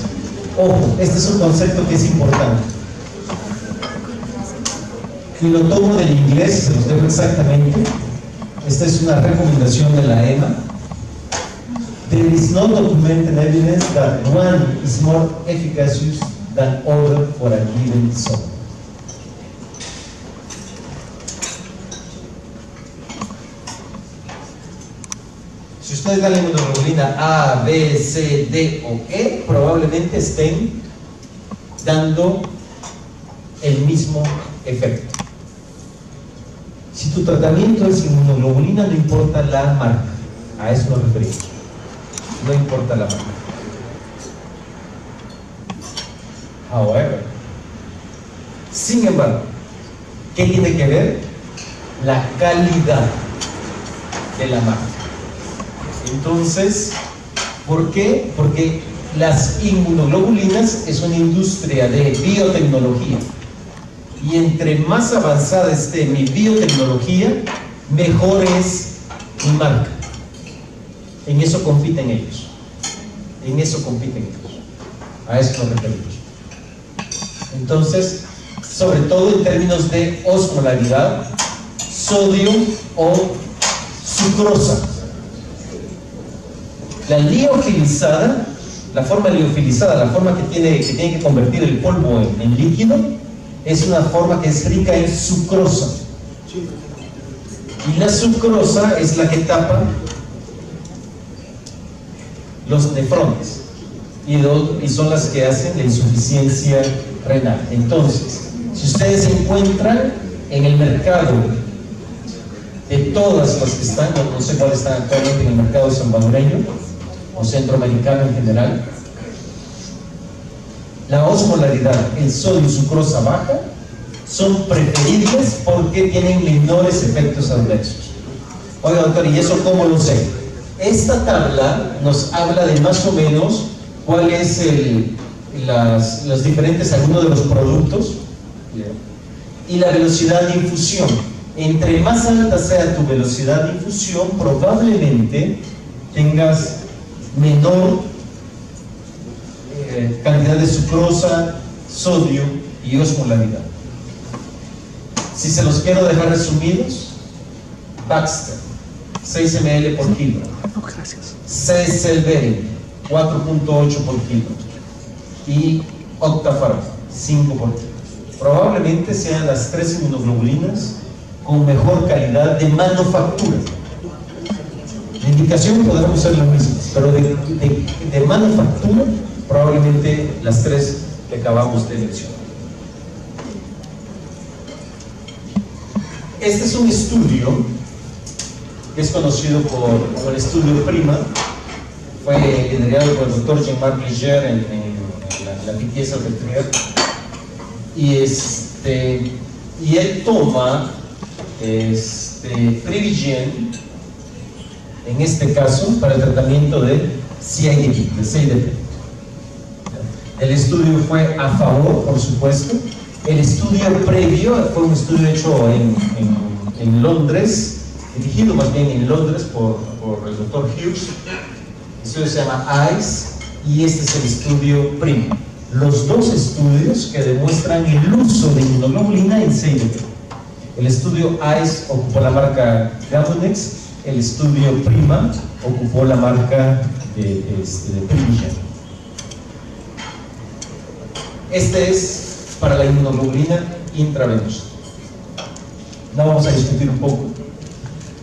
Ojo, este es un concepto que es importante. Y lo tomo del inglés, se los dejo exactamente. Esta es una recomendación de la EMA. There is no documented evidence that one is more efficacious than other for a given disorder. Si ustedes dan la inmunoglobulina A, B, C, D o E, probablemente estén dando el mismo efecto. Si tu tratamiento es inmunoglobulina, no importa la marca. A eso nos referimos. No importa la marca. However, Sin embargo, ¿qué tiene que ver? La calidad de la marca. Entonces, ¿por qué? Porque las inmunoglobulinas es una industria de biotecnología. Y entre más avanzada esté mi biotecnología, mejor es mi marca. En eso compiten ellos. En eso compiten ellos. A eso nos referimos. Entonces, sobre todo en términos de osmolaridad, sodio o sucrosa. La liofilizada, la forma liofilizada, la forma que tiene que convertir el polvo en líquido, es una forma que es rica en sucrosa. Y la sucrosa es la que tapa los nefrones y son las que hacen la insuficiencia renal. Entonces, si ustedes encuentran en el mercado de todas las que están, no sé cuáles están actualmente en el mercado salvadoreño o centroamericano en general, la osmolaridad, el sodio sucrosa baja, son preferibles porque tienen menores efectos adversos. Oiga, doctor, ¿y eso cómo lo sé? Esta tabla nos habla de más o menos cuál es los diferentes, algunos de los productos y la velocidad de infusión. Entre más alta sea tu velocidad de infusión, probablemente tengas menor cantidad de sucrosa, sodio y osmolaridad. Si se los quiero dejar resumidos, Baxter, 6 ml por kilo. Celberen, 4.8 por kilo. Y Octafarm, 5 por kilo. Probablemente sean las 3 inmunoglobulinas con mejor calidad de manufactura. La indicación podremos ser lo mismo, pero de manufactura, probablemente las 3 que acabamos de mencionar. Este es un estudio que es conocido como el estudio PRIMA. Fue liderado por el doctor Jean-Marc Léger en la Pitié Salpêtrière. Y él toma Privigen, en este caso, para el tratamiento de CIDP. El estudio fue a favor, por supuesto. El estudio previo fue un estudio hecho en Londres, dirigido más bien en Londres por el doctor Hughes. El estudio se llama ICE y este es el estudio PRIMA. Los dos estudios que demuestran el uso de inmunoglobulina en CIDP. El estudio ICE ocupó la marca Gamunex, el estudio PRIMA ocupó la marca de Privigen. Este es para la inmunoglobulina intravenosa. No vamos a discutir un poco,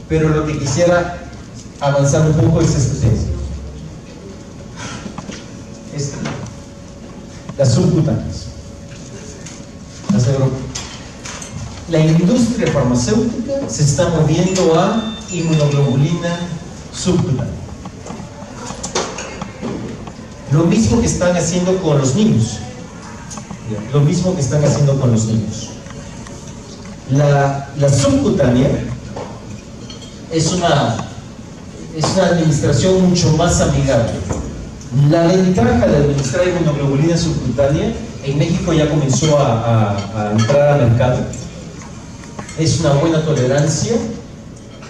pero lo que quisiera avanzar un poco es este tema. Las subcutáneas. La industria farmacéutica se está moviendo a inmunoglobulina subcutánea. Lo mismo que están haciendo con los niños. Lo mismo que están haciendo con los niños. La subcutánea es una administración mucho más amigable. La ventaja de administrar inmunoglobulina subcutánea, en México ya comenzó a entrar al mercado. Es una buena tolerancia,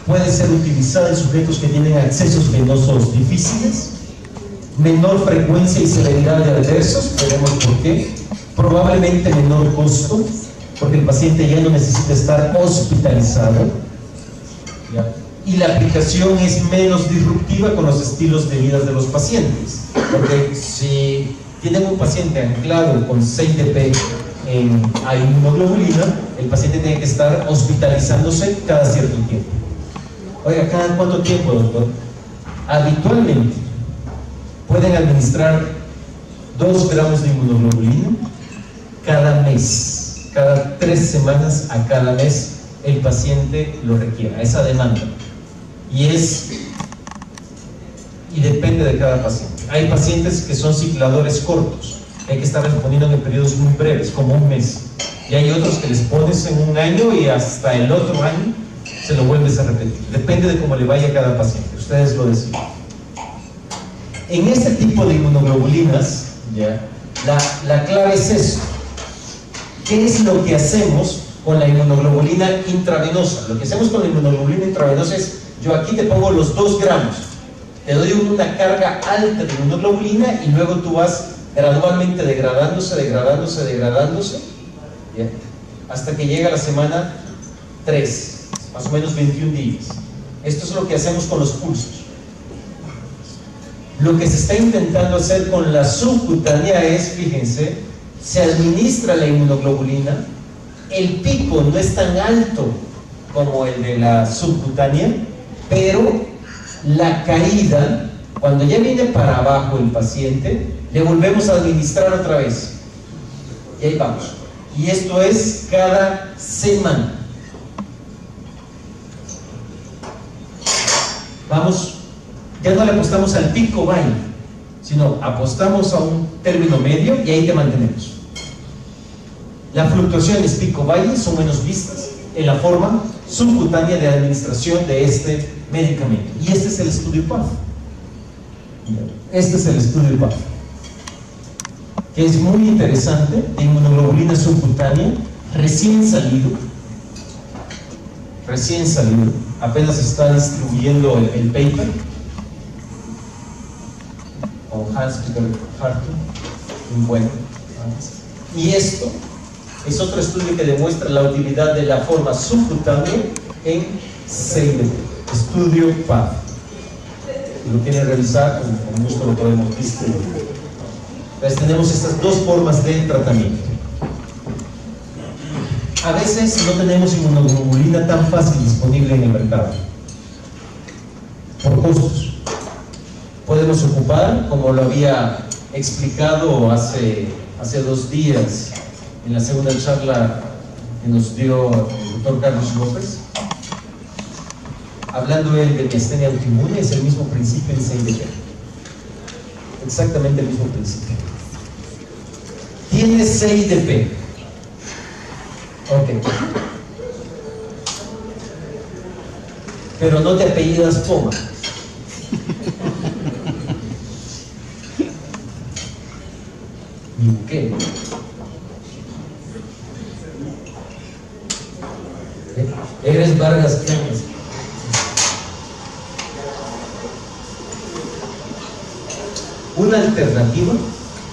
puede ser utilizada en sujetos que tienen accesos venosos difíciles, menor frecuencia y severidad de adversos, veremos por qué, probablemente menor costo, porque el paciente ya no necesita estar hospitalizado, ¿ya? Y la aplicación es menos disruptiva con los estilos de vida de los pacientes, porque si tienen un paciente anclado con CIDP a inmunoglobulina, el paciente tiene que estar hospitalizándose cada cierto tiempo. Oiga, ¿cada cuánto tiempo, doctor? Habitualmente pueden administrar 2 gramos de inmunoglobulina cada mes, cada 3 semanas a cada mes el paciente lo requiera, esa demanda. Y depende de cada paciente. Hay pacientes que son cicladores cortos, hay que estar respondiendo en periodos muy breves, como un mes. Y hay otros que les pones en un año y hasta el otro año se lo vuelves a repetir. Depende de cómo le vaya a cada paciente, ustedes lo deciden. En este tipo de inmunoglobulinas, ¿ya? La clave es eso. ¿Qué es lo que hacemos con la inmunoglobulina intravenosa? Lo que hacemos con la inmunoglobulina intravenosa es, yo aquí te pongo los 2 gramos, te doy una carga alta de inmunoglobulina y luego tú vas gradualmente degradándose, ¿ya? Hasta que llega la semana 3, más o menos 21 días. Esto es lo que hacemos con los pulsos. Lo que se está intentando hacer con la subcutánea es, fíjense, se administra la inmunoglobulina, el pico no es tan alto como el de la subcutánea, pero la caída, cuando ya viene para abajo el paciente, le volvemos a administrar otra vez. Y ahí vamos. Y esto es cada semana. Vamos, ya no le apostamos al pico valle, sino apostamos a un término medio y ahí te mantenemos. Las fluctuaciones pico-valle son menos vistas en la forma subcutánea de administración de este medicamento. Y este es el estudio PATH. Este es el estudio PATH, que es muy interesante, de inmunoglobulina subcutánea, recién salido, apenas está distribuyendo el paper, con Hans-Peter Hartung, un buen. Y esto es otro estudio que demuestra la utilidad de la forma subcutánea en CIDP, estudio PATH. Si lo quieren revisar, con gusto lo podemos distribuir. Entonces tenemos estas 2 formas de tratamiento. A veces no tenemos inmunoglobulina tan fácil disponible en el mercado, por costos. Podemos ocupar, como lo había explicado hace 2 días, en la segunda charla que nos dio el doctor Carlos López, hablando él de miastenia autoinmune, es el mismo principio en CIDP, exactamente el mismo principio. Tiene CIDP, ok, pero no te apellidas Poma. Ni Bukele. Eres Vargas Cañas. Una alternativa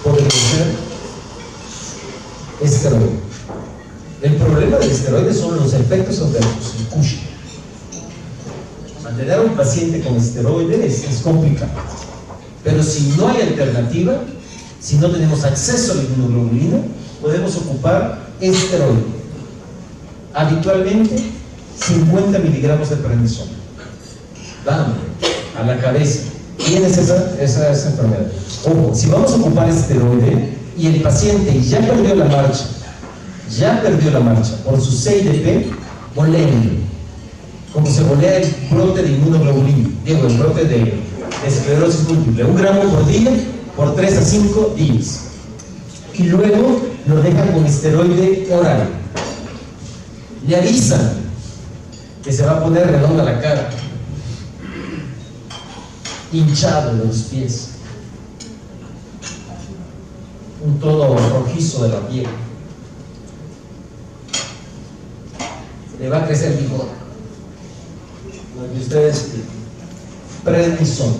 podría ser esteroide. El problema del esteroide son los efectos adversos, el Cushing. Mantener a un paciente con esteroide es complicado. Pero si no hay alternativa, si no tenemos acceso a la inmunoglobulina, podemos ocupar esteroide. Habitualmente 50 miligramos de prednisona. Vamos, a la cabeza. Tienes esa enfermedad. Ojo, si vamos a ocupar esteroide y el paciente ya perdió la marcha por su CIDP, voléenlo. Como se volea el brote de inmunoglobulina, digo, el brote de esclerosis múltiple, 1 gramo por día, por 3 a 5 días. Y luego lo dejan con esteroide oral. Le avisan que se va a poner redonda la cara, hinchado de los pies, un tono rojizo de la piel, le va a crecer bigote. Lo que ustedes prednisona,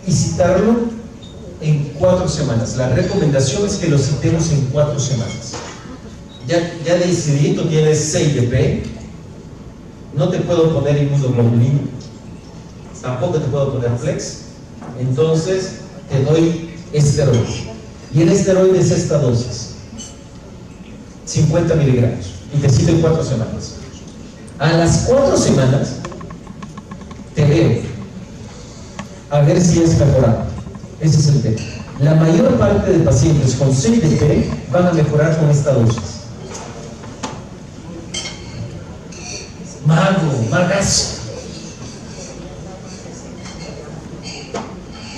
y citarlo en 4 semanas. La recomendación es que lo citemos en 4 semanas. Ya decidí, tú tienes CIDP, no te puedo poner inmunoglobulina, tampoco te puedo poner flex, entonces te doy esteroide. Y el esteroide es esta dosis, 50 miligramos, y te cito en 4 semanas. A las 4 semanas te veo, a ver si es mejorado. Ese es el tema. La mayor parte de pacientes con CIDP van a mejorar con esta dosis. Magazo.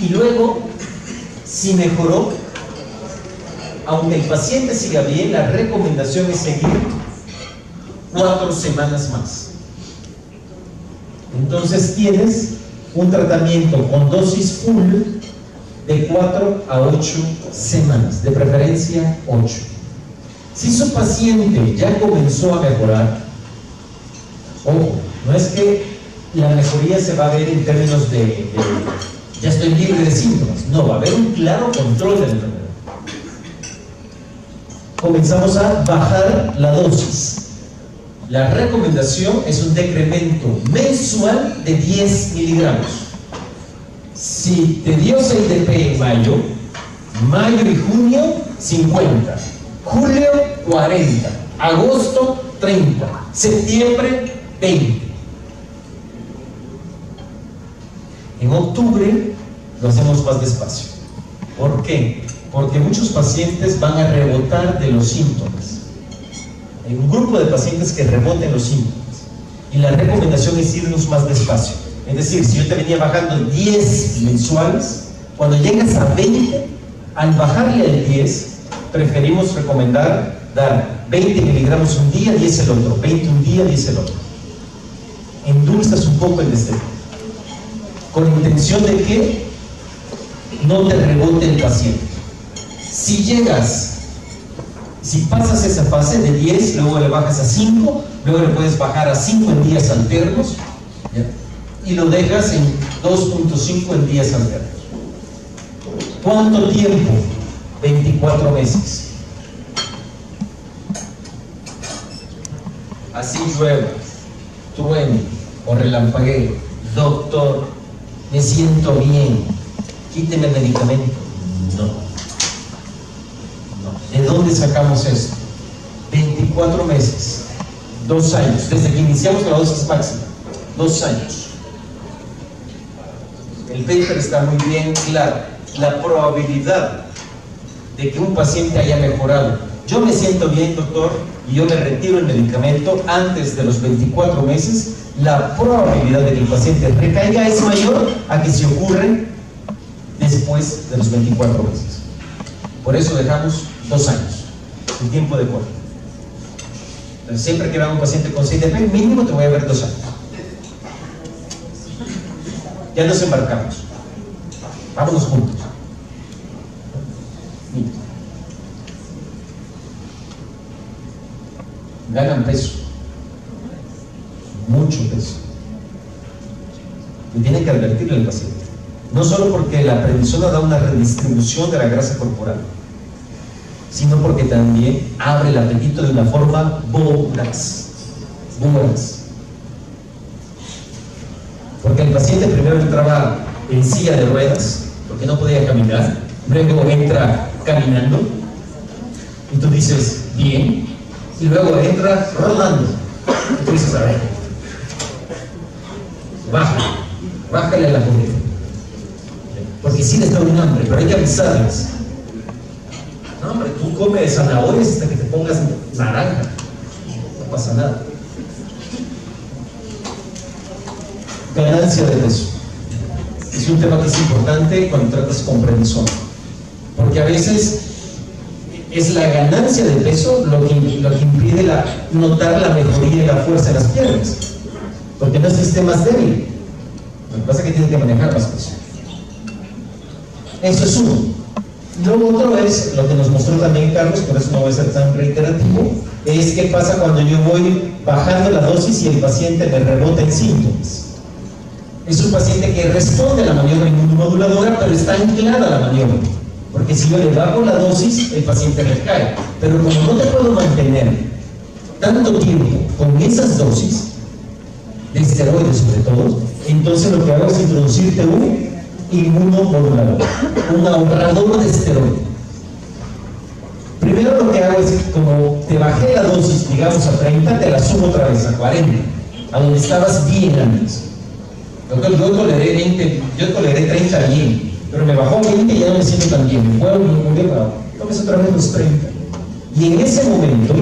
Y luego, si mejoró, aunque el paciente siga bien, la recomendación es seguir 4 semanas más. Entonces tienes un tratamiento con dosis full de 4 a 8 semanas, de preferencia 8. Si su paciente ya comenzó a mejorar, ojo, no es que la mejoría se va a ver en términos de ya estoy libre de síntomas, no, va a haber un claro control de la enfermedad. Comenzamos a bajar la dosis. La recomendación es un decremento mensual de 10 miligramos. Si te dio CIDP en mayo y junio 50, julio 40, agosto 30, septiembre 20. En octubre lo hacemos más despacio. ¿Por qué? Porque muchos pacientes van a rebotar de los síntomas. Hay un grupo de pacientes que reboten los síntomas. Y la recomendación es irnos más despacio. Es decir, si yo te venía bajando 10 mensuales, cuando llegas a 20, al bajarle al 10, preferimos recomendar dar 20 miligramos un día, 10 el otro, 20 un día, 10 el otro. Endulzas un poco el destete, con la intención de que no te rebote el paciente. Si pasas esa fase de 10, luego le bajas a 5, luego le puedes bajar a 5 en días alternos, ¿ya? Y lo dejas en 2.5 en días alternos. ¿Cuánto tiempo? 24 meses. Así llueva, truene o relampaguee, doctor, me siento bien, quíteme el medicamento. No. ¿De dónde sacamos esto? 24 meses, 2 años, desde que iniciamos la dosis máxima, 2 años. El paper está muy bien claro. La probabilidad de que un paciente haya mejorado, yo me siento bien, doctor, y yo me retiro el medicamento antes de los 24 meses, la probabilidad de que el paciente recaiga es mayor a que se ocurre después de los 24 meses. Por eso dejamos 2 años, el tiempo de corte. Entonces, siempre que vea un paciente con CIDP, mínimo te voy a ver 2 años. Ya nos embarcamos. Vámonos juntos. Mira. Ganan peso. Mucho peso. Y tienen que advertirle al paciente. No solo porque la prednisona da una redistribución de la grasa corporal, sino porque también abre el apetito de una forma voraz. Porque el paciente primero entraba en silla de ruedas, porque no podía caminar, luego entra caminando, y tú dices, bien, y luego entra rodando, y tú dices, a ver, bájale a la comida, porque sí les da un hambre, pero hay que avisarles. No, hombre, tú comes zanahorias hasta que te pongas naranja, no pasa nada. Ganancia de peso es un tema que es importante cuando tratas con prednisona, porque a veces es la ganancia de peso lo que impide notar la mejoría de la fuerza de las piernas, porque no es sistema débil. Lo que pasa es que tiene que manejar más peso. Eso es uno. Luego otro es lo que nos mostró también Carlos, por eso no voy a ser tan reiterativo, es qué pasa cuando yo voy bajando la dosis y el paciente me rebota en síntomas. Es un paciente que responde a la maniobra inmunomoduladora, pero está anclada a la maniobra. Porque si yo le bajo la dosis, el paciente recae. Pero como no te puedo mantener tanto tiempo con esas dosis, de esteroides sobre todo, entonces lo que hago es introducirte un inmunomodulador, un ahorrador de esteroides. Primero lo que hago es, como te bajé la dosis, digamos a 30, te la subo otra vez a 40, a donde estabas bien antes. Doctor, yo toleré 30 bien, pero me bajó 20 y ya no me siento tan bien. Me puedo muy tomes otra vez los 30. Y en ese momento,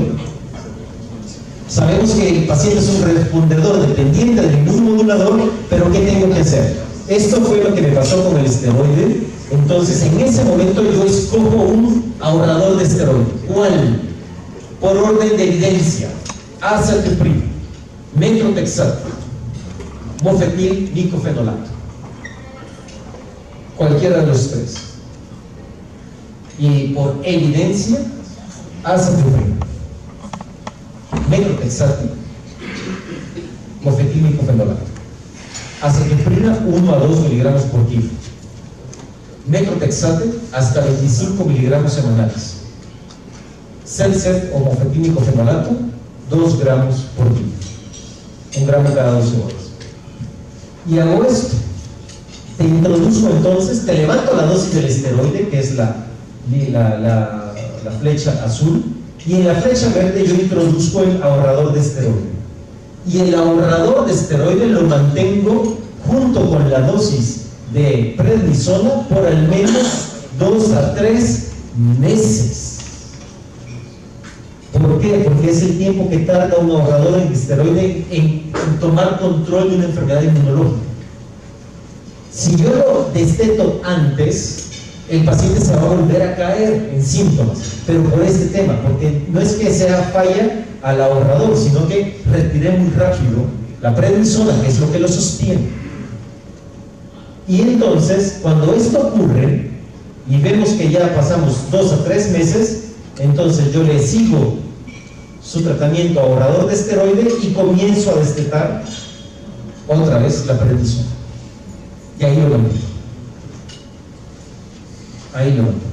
sabemos que el paciente es un respondedor dependiente del inmunomodulador, pero ¿qué tengo que hacer? Esto fue lo que me pasó con el esteroide. Entonces, en ese momento yo escojo un ahorrador de esteroide. ¿Cuál? Por orden de evidencia: azathioprina, metrotexato, mofetil micofenolato. Cualquiera de los tres. Y por evidencia, azathioprina, metrotexato, mofetil micofenolato. Azathioprina 1 a 2 miligramos por kilo. Metrotexate hasta 25 miligramos semanales. Celcet o mofetil micofenolato 2 gramos por kilo, 1 gramo cada 12 horas. Y hago esto: te introduzco entonces, te levanto la dosis del esteroide, que es la flecha azul, y en la flecha verde yo introduzco el ahorrador de esteroide. Y el ahorrador de esteroide lo mantengo junto con la dosis de prednisona por al menos 2 a 3 meses. ¿Por qué? Porque es el tiempo que tarda un ahorrador de esteroide en tomar control de una enfermedad inmunológica. Si yo lo desteto antes, el paciente se va a volver a caer en síntomas, pero por este tema, porque no es que sea falla al ahorrador, sino que retiré muy rápido la prednisona, que es lo que lo sostiene. Y entonces, cuando esto ocurre y vemos que ya pasamos 2 a 3 meses, entonces yo le sigo su tratamiento ahorrador de esteroide y comienzo a destetar otra vez la prednisona. Y ahí lo mantengo. Ahí lo mantengo.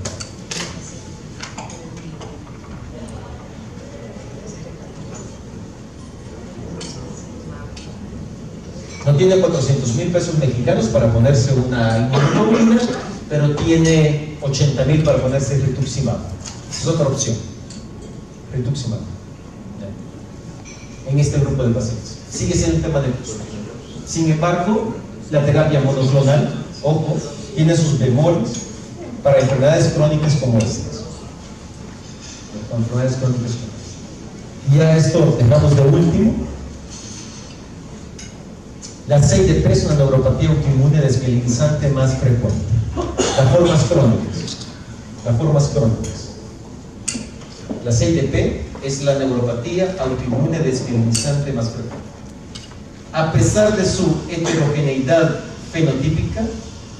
No tiene 400,000 pesos mexicanos para ponerse una inmunoglobulina, pero tiene 80,000 para ponerse rituximab. Es otra opción. Rituximab. En este grupo de pacientes. Sigue siendo un tema de costo. Sin embargo, la terapia monoclonal, ojo, tiene sus bemoles para enfermedades crónicas como estas. Con enfermedades crónicas como estas. Y a esto dejamos de último. La CIDP es una neuropatía autoinmune desmielinizante más frecuente. Las formas crónicas. La CIDP es la neuropatía autoinmune desmielinizante más frecuente. A pesar de su heterogeneidad fenotípica,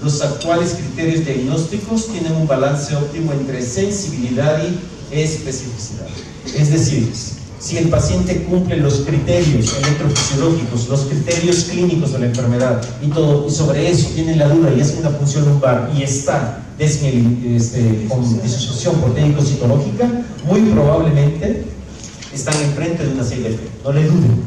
los actuales criterios diagnósticos tienen un balance óptimo entre sensibilidad y especificidad. Es decir, si el paciente cumple los criterios electrofisiológicos, los criterios clínicos de la enfermedad y todo, y sobre eso tiene la duda y hace una punción lumbar y está con disociación proteínico-citológica, muy probablemente están enfrente de una CIDP. No le duden.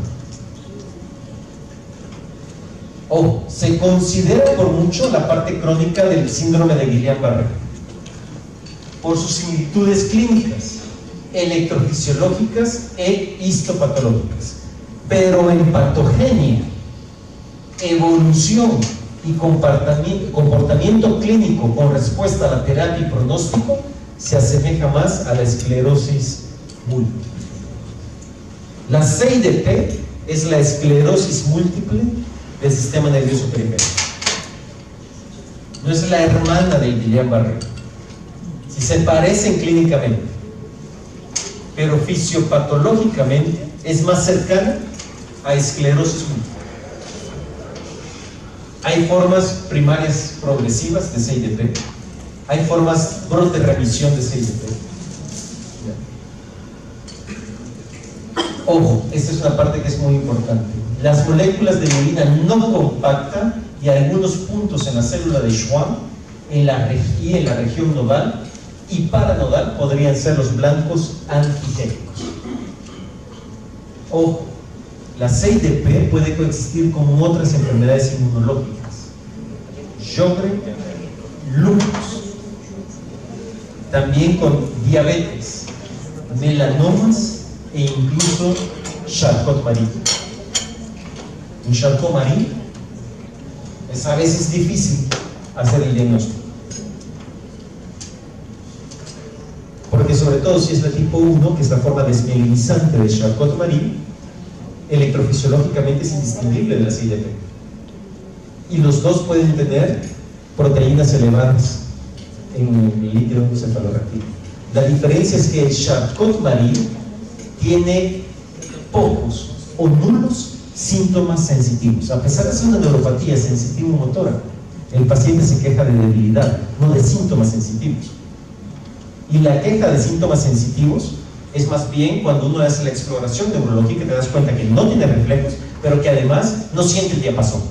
O se considera por mucho la parte crónica del síndrome de Guillain-Barré por sus similitudes clínicas, electrofisiológicas e histopatológicas, pero en patogenia, evolución y comportamiento clínico con respuesta a la terapia y pronóstico se asemeja más a la esclerosis múltiple. La CIDP es la esclerosis múltiple del sistema nervioso periférico. No es la hermana del Guillain-Barré. Si se parecen clínicamente, pero fisiopatológicamente es más cercana a esclerosis múltiple. Hay formas primarias progresivas de CIDP, hay formas brote remisión de CIDP. Ojo, esta es una parte que es muy importante. Las moléculas de mielina no compacta y algunos puntos en la célula de Schwann y en la región nodal y paranodal podrían ser los blancos antigénicos. Ojo, la CIDP puede coexistir con otras enfermedades inmunológicas, Sjögren, lupus, también con diabetes, melanomas e incluso Charcot-Marie. En Charcot-Marie es a veces difícil hacer el diagnóstico, porque sobre todo si es la tipo 1, que es la forma desmielinizante de Charcot-Marie, electrofisiológicamente es indistinguible de la CIDP. Y los dos pueden tener proteínas elevadas en el líquido cefalorraquídeo. La diferencia es que el Charcot-Marie tiene pocos o nulos síntomas sensitivos. A pesar de ser una neuropatía sensitivo-motora, el paciente se queja de debilidad, no de síntomas sensitivos. Y la queja de síntomas sensitivos es más bien cuando uno hace la exploración neurológica y te das cuenta que no tiene reflejos, pero que además no siente el diapasón.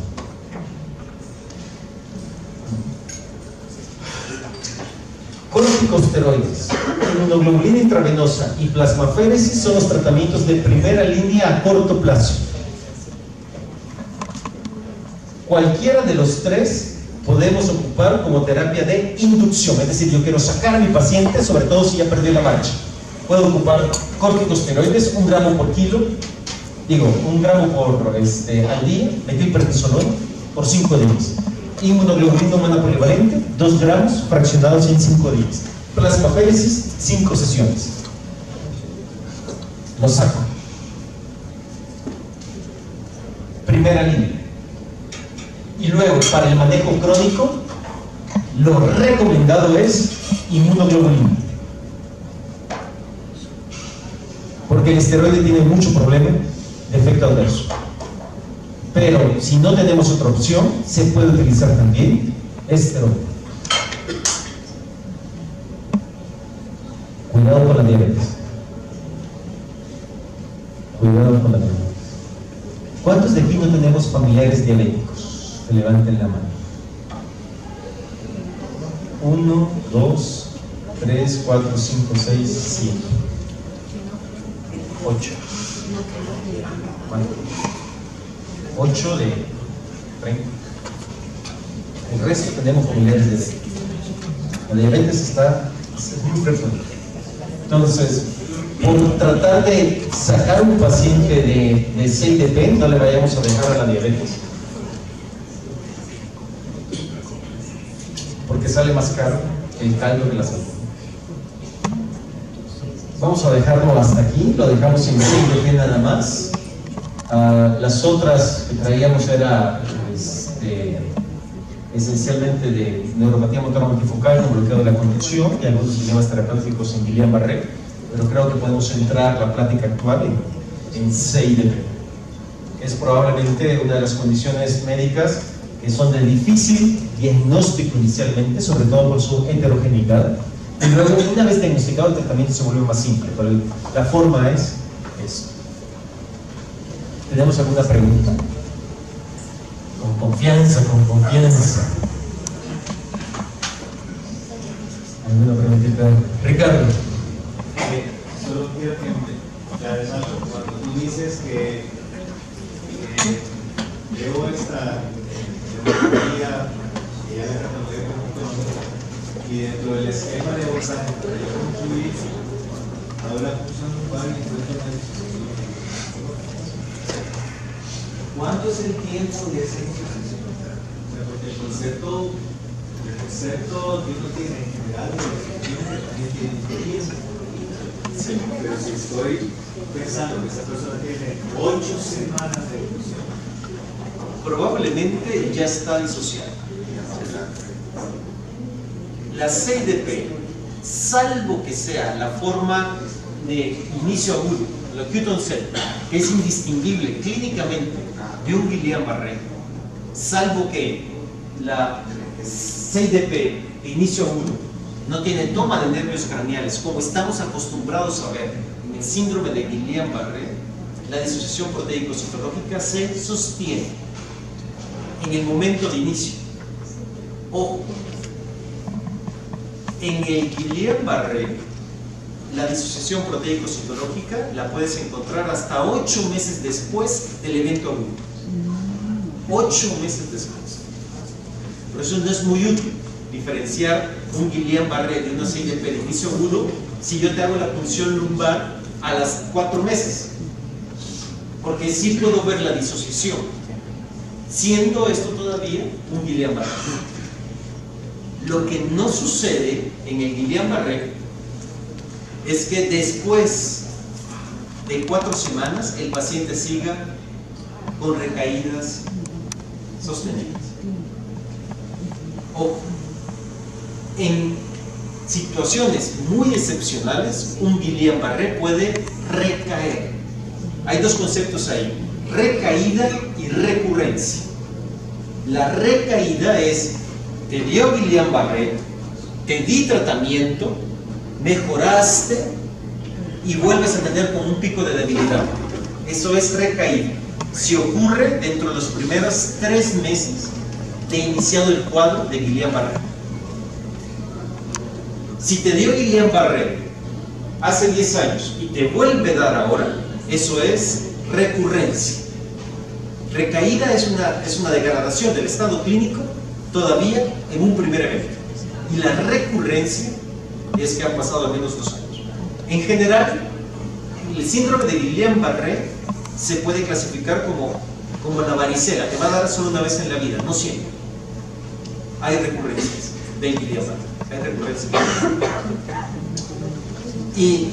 Corticosteroides, inmunoglobulina intravenosa y plasmaféresis son los tratamientos de primera línea a corto plazo. Cualquiera de los tres podemos ocupar como terapia de inducción, es decir, yo quiero sacar a mi paciente, sobre todo si ya perdió la marcha. Puedo ocupar corticosteroides, 1 gramo por kilo, 1 gramo por al día, metilprednisolona por 5 días. Inmunoglobulina humana polivalente, 2 gramos fraccionados en 5 días. Plasmaféresis, 5 sesiones. Lo saco. Primera línea. Y luego, para el manejo crónico, lo recomendado es inmunoglobulina. Porque el esteroide tiene mucho problema de efecto adverso. Pero si no tenemos otra opción, se puede utilizar también esteroide. Cuidado con la diabetes. Cuidado con la diabetes. ¿Cuántos de aquí no tenemos familiares diabéticos? Que levanten la mano. 1, 2, 3, 4, 5, 6, 7. 8. ¿Cuánto? 8 de 30. El resto tenemos familiares de diabetes. La diabetes está muy frecuente. Entonces, por tratar de sacar un paciente de CIDP, no le vayamos a dejar a la diabetes. Porque sale más caro el caldo que la salud. Vamos a dejarlo hasta aquí, lo dejamos en CIDP nada más. Las otras que traíamos era esencialmente de neuropatía motora multifocal, con bloqueo de la conducción y algunos sistemas terapéuticos en Guillain-Barré, pero creo que podemos centrar la plática actual en CIDP. Es probablemente una de las condiciones médicas que son de difícil diagnóstico inicialmente, sobre todo por su heterogeneidad, y luego una vez diagnosticado el tratamiento se vuelve más simple, pero la forma es esto. ¿Tenemos alguna pregunta? Con confianza, con confianza. ¿Alguna preguntita? Ricardo. Solo quiero que me aclares algo. Cuando tú dices que llevo esta neuropatía que ya le catalogé como y dentro del esquema de abordaje que yo concluí, ahora usando un par y ¿cuánto es el tiempo de esa institución? O sea, porque el concepto que uno tiene en general de los que también tiene tiempo. Sí, pero si estoy pensando que esa persona tiene 8 semanas de evolución, probablemente ya está disociada. La CIDP, salvo que sea la forma de inicio agudo, el acute onset, que es indistinguible clínicamente de un Guillain-Barré, salvo que la CIDP de inicio agudo no tiene toma de nervios craneales, como estamos acostumbrados a ver en el síndrome de Guillain-Barré, la disociación proteico-citológica se sostiene en el momento de inicio. Ojo, en el Guillain-Barré, la disociación proteico-citológica la puedes encontrar hasta 8 meses después del evento agudo. 8 meses después. Por eso no es muy útil diferenciar un Guillain-Barré de una CIDP de inicio agudo si yo te hago la punción lumbar a las 4 meses. Porque sí puedo ver la disociación, siendo esto todavía un Guillain-Barré. Lo que no sucede en el Guillain-Barré es que después de 4 semanas el paciente siga con recaídas sostenidas. O en situaciones muy excepcionales, un Guillain-Barré puede recaer. Hay dos conceptos ahí: recaída y recurrencia. La recaída es: te dio Guillain-Barré, te di tratamiento, mejoraste y vuelves a tener como un pico de debilidad. Eso es recaída. Si ocurre dentro de los primeros 3 meses de iniciado el cuadro de Guillain-Barré. Si te dio Guillain-Barré hace 10 años y te vuelve a dar ahora, eso es recurrencia. Recaída es una degradación del estado clínico todavía en un primer evento. Y la recurrencia es que han pasado al menos 2 años. En general, el síndrome de Guillain-Barré se puede clasificar como la varicela, te va a dar solo una vez en la vida, no siempre. Hay recurrencias del Guillain-Barré. Hay recurrencias. Y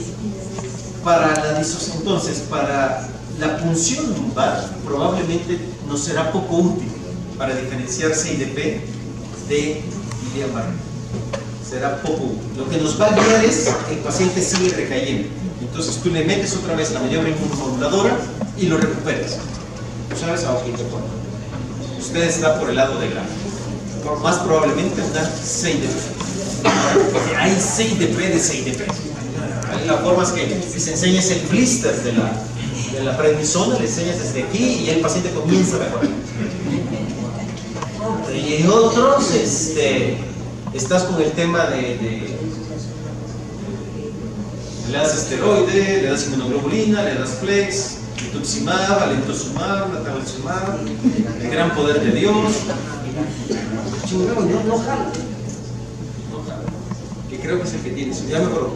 entonces, para la punción lumbar, probablemente nos será poco útil para diferenciar CIDP de Guillain-Barré. Será poco útil. Lo que nos va a guiar es que el paciente sigue recayendo. Entonces tú le metes otra vez la maniobra inmunomoduladora y lo recuperas. ¿Tú sabes? Ah, ok, te acuerdo. Usted está por el lado de más probablemente una CIDP. Porque hay CIDP de CIDP. La forma es que se enseña el blister de la prednisona, le enseñas desde aquí y el paciente comienza a mejorar. Y en otros, estás con el tema de le das esteroide, le das inmunoglobulina, le das flex, rituximab, alentosumab, natalizumab, el gran poder de Dios. Chingado, no jala. No jala. Que creo que es el que tienes. Ya mejoró.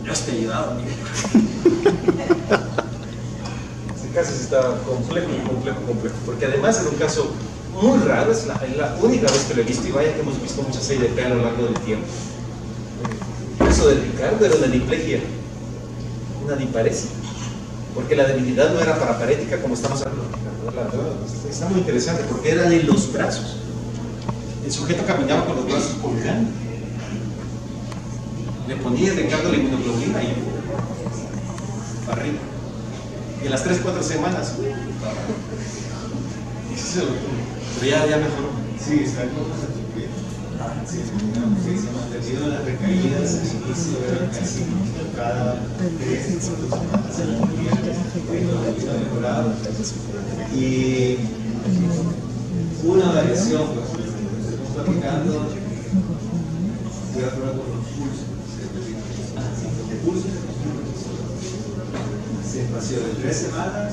Ya te he ayudado, amigo. Ese caso sí está complejo. Porque además era un caso muy raro, es la única vez que lo he visto, y vaya que hemos visto muchas CIDP a lo largo del tiempo. El caso de Ricardo era una diplegia, una diparesia, porque la debilidad no era paraparética como estamos hablando. Está muy interesante porque era de los brazos. El sujeto caminaba con los brazos colgando. Le ponía Ricardo la inmunoglobulina y para arriba. Y a las 3-4 semanas, pero ya mejoró. Sí, está como sí, se ha mantenido las recaídas al inicio, eran casi cada 3-4 semanas en la mayoría ha mejorado. Y una variación, pues, estamos platicando, voy a probar con los pulsos. El pulso se espació de 3 semanas,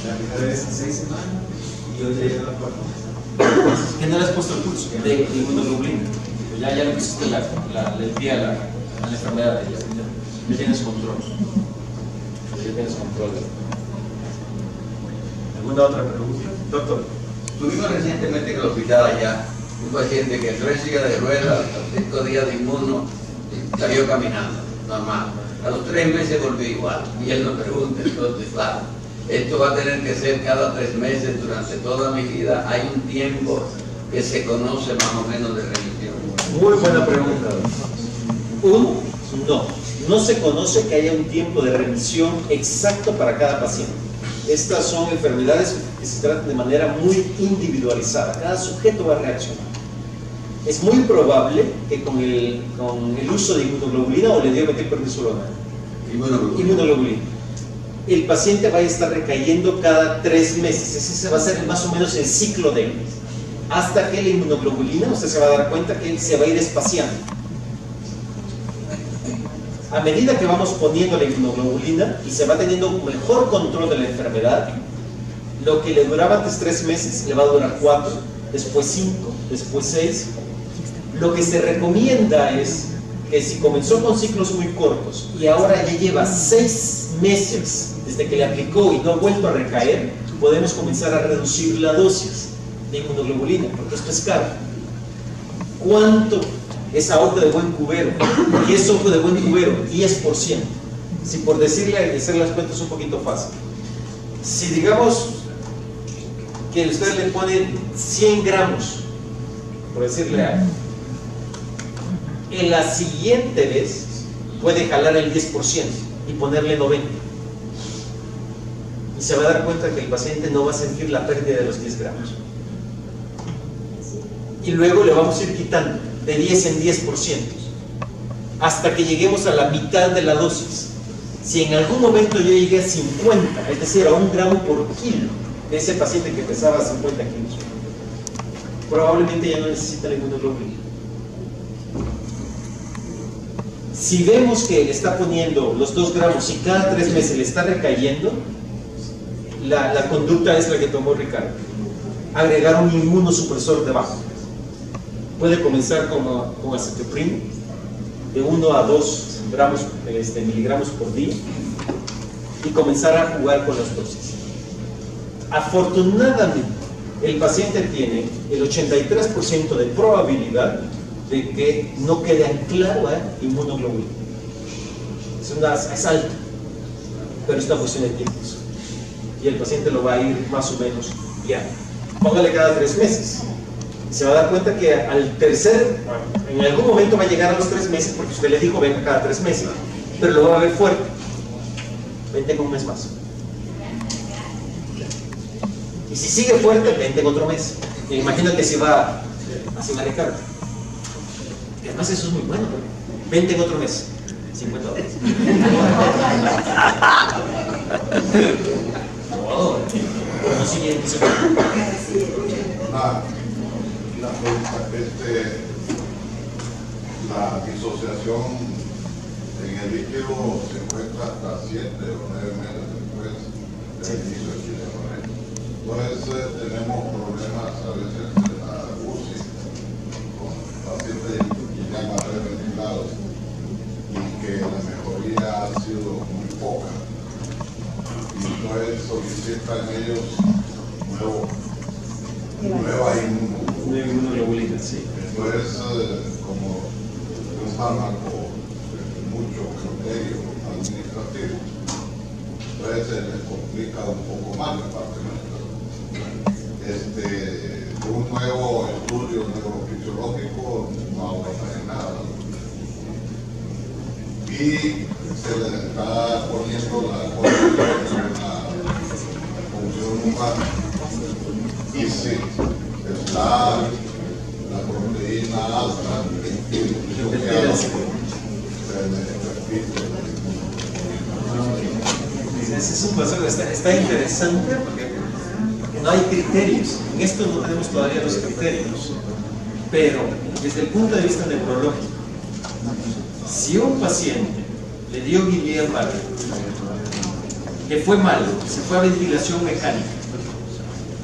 la primera vez en 6 semanas, y hoy ya llega la 4. ¿Qué no le has puesto el pulso? De inmunoglobulina. Pues ya le pusiste el pie a la enfermedad. Ya tienes control. ¿Alguna otra pregunta? Doctor. Tuvimos recientemente en el hospital allá un paciente que entró en silla de ruedas, a los 5 días de inmuno, salió caminando, normal. A los 3 meses volvió igual. Y él nos pregunta, entonces, claro, esto va a tener que ser cada 3 meses durante toda mi vida. Hay un tiempo que se conoce más o menos de remisión. Muy buena pregunta. No se conoce que haya un tiempo de remisión exacto para cada paciente. Estas son enfermedades que se tratan de manera muy individualizada. Cada sujeto va a reaccionar. Es muy probable que con el uso de inmunoglobulina o le dio metilprednisolona, inmunoglobulina, el paciente va a estar recayendo cada 3 meses. Ese va a ser más o menos el ciclo de él. Hasta que la inmunoglobulina, usted se va a dar cuenta que se va a ir espaciando. A medida que vamos poniendo la inmunoglobulina y se va teniendo un mejor control de la enfermedad, lo que le duraba antes 3 meses le va a durar 4, después 5, después 6. Lo que se recomienda es que si comenzó con ciclos muy cortos y ahora ya lleva 6 meses desde que le aplicó y no ha vuelto a recaer, podemos comenzar a reducir la dosis de inmunoglobulina, porque esto es caro. ¿Cuánto es a ojo de buen cubero? ¿Qué es ojo de buen cubero? 10%. Si por decirle, hacer las cuentas un poquito fácil. Si digamos que usted le pone 100 gramos por decirle algo, en la siguiente vez puede jalar el 10% y ponerle 90%. Y se va a dar cuenta que el paciente no va a sentir la pérdida de los 10 gramos. Y luego le vamos a ir quitando de 10 en 10% hasta que lleguemos a la mitad de la dosis. Si en algún momento yo llegué a 50, es decir, a 1 gramo por kilo de ese paciente que pesaba 50 kilos, probablemente ya no necesita la inmunoglobulina. Si vemos que le está poniendo los 2 gramos y cada 3 meses le está recayendo, la conducta es la que tomó Ricardo: agregar un inmunosupresor debajo. Puede comenzar con acetoprim de 1 a 2 miligramos por día y comenzar a jugar con las dosis. Afortunadamente, el paciente tiene el 83% de probabilidad de que no quede anclado a inmunoglobulina. Es alta, pero es una cuestión de tiempos. Y el paciente lo va a ir más o menos guiando. Póngale cada 3 meses. Se va a dar cuenta que al tercer, en algún momento va a llegar a los 3 meses, porque usted le dijo venga cada 3 meses, pero lo va a ver fuerte. Vente en un mes más. Y si sigue fuerte, vente en otro mes. Y imagínate si va así a Ricardo. Y además eso es muy bueno. Vente en otro mes. $50. Oh, no sigue. La disociación en el líquido se encuentra hasta 7 o 9 meses después del inicio del medicamento. Entonces tenemos problemas a veces en la UCI con pacientes ya más reventilados y que la mejoría ha sido muy poca. Y entonces solicitan ellos nueva inmunoglobulina, sí. Entonces, como un fármaco de mucho criterio administrativo, entonces se les complica un poco más la parte médica. Un nuevo estudio neurofisiológico no aumenta en nada. Y se les está poniendo la condición de una función humana. Y sí, está la proteína alta Ese es un paso, está interesante porque no hay criterios. En esto no tenemos todavía los criterios. Pero desde el punto de vista neurológico, si un paciente le dio Guillain-Barré, que fue malo, se fue a ventilación mecánica,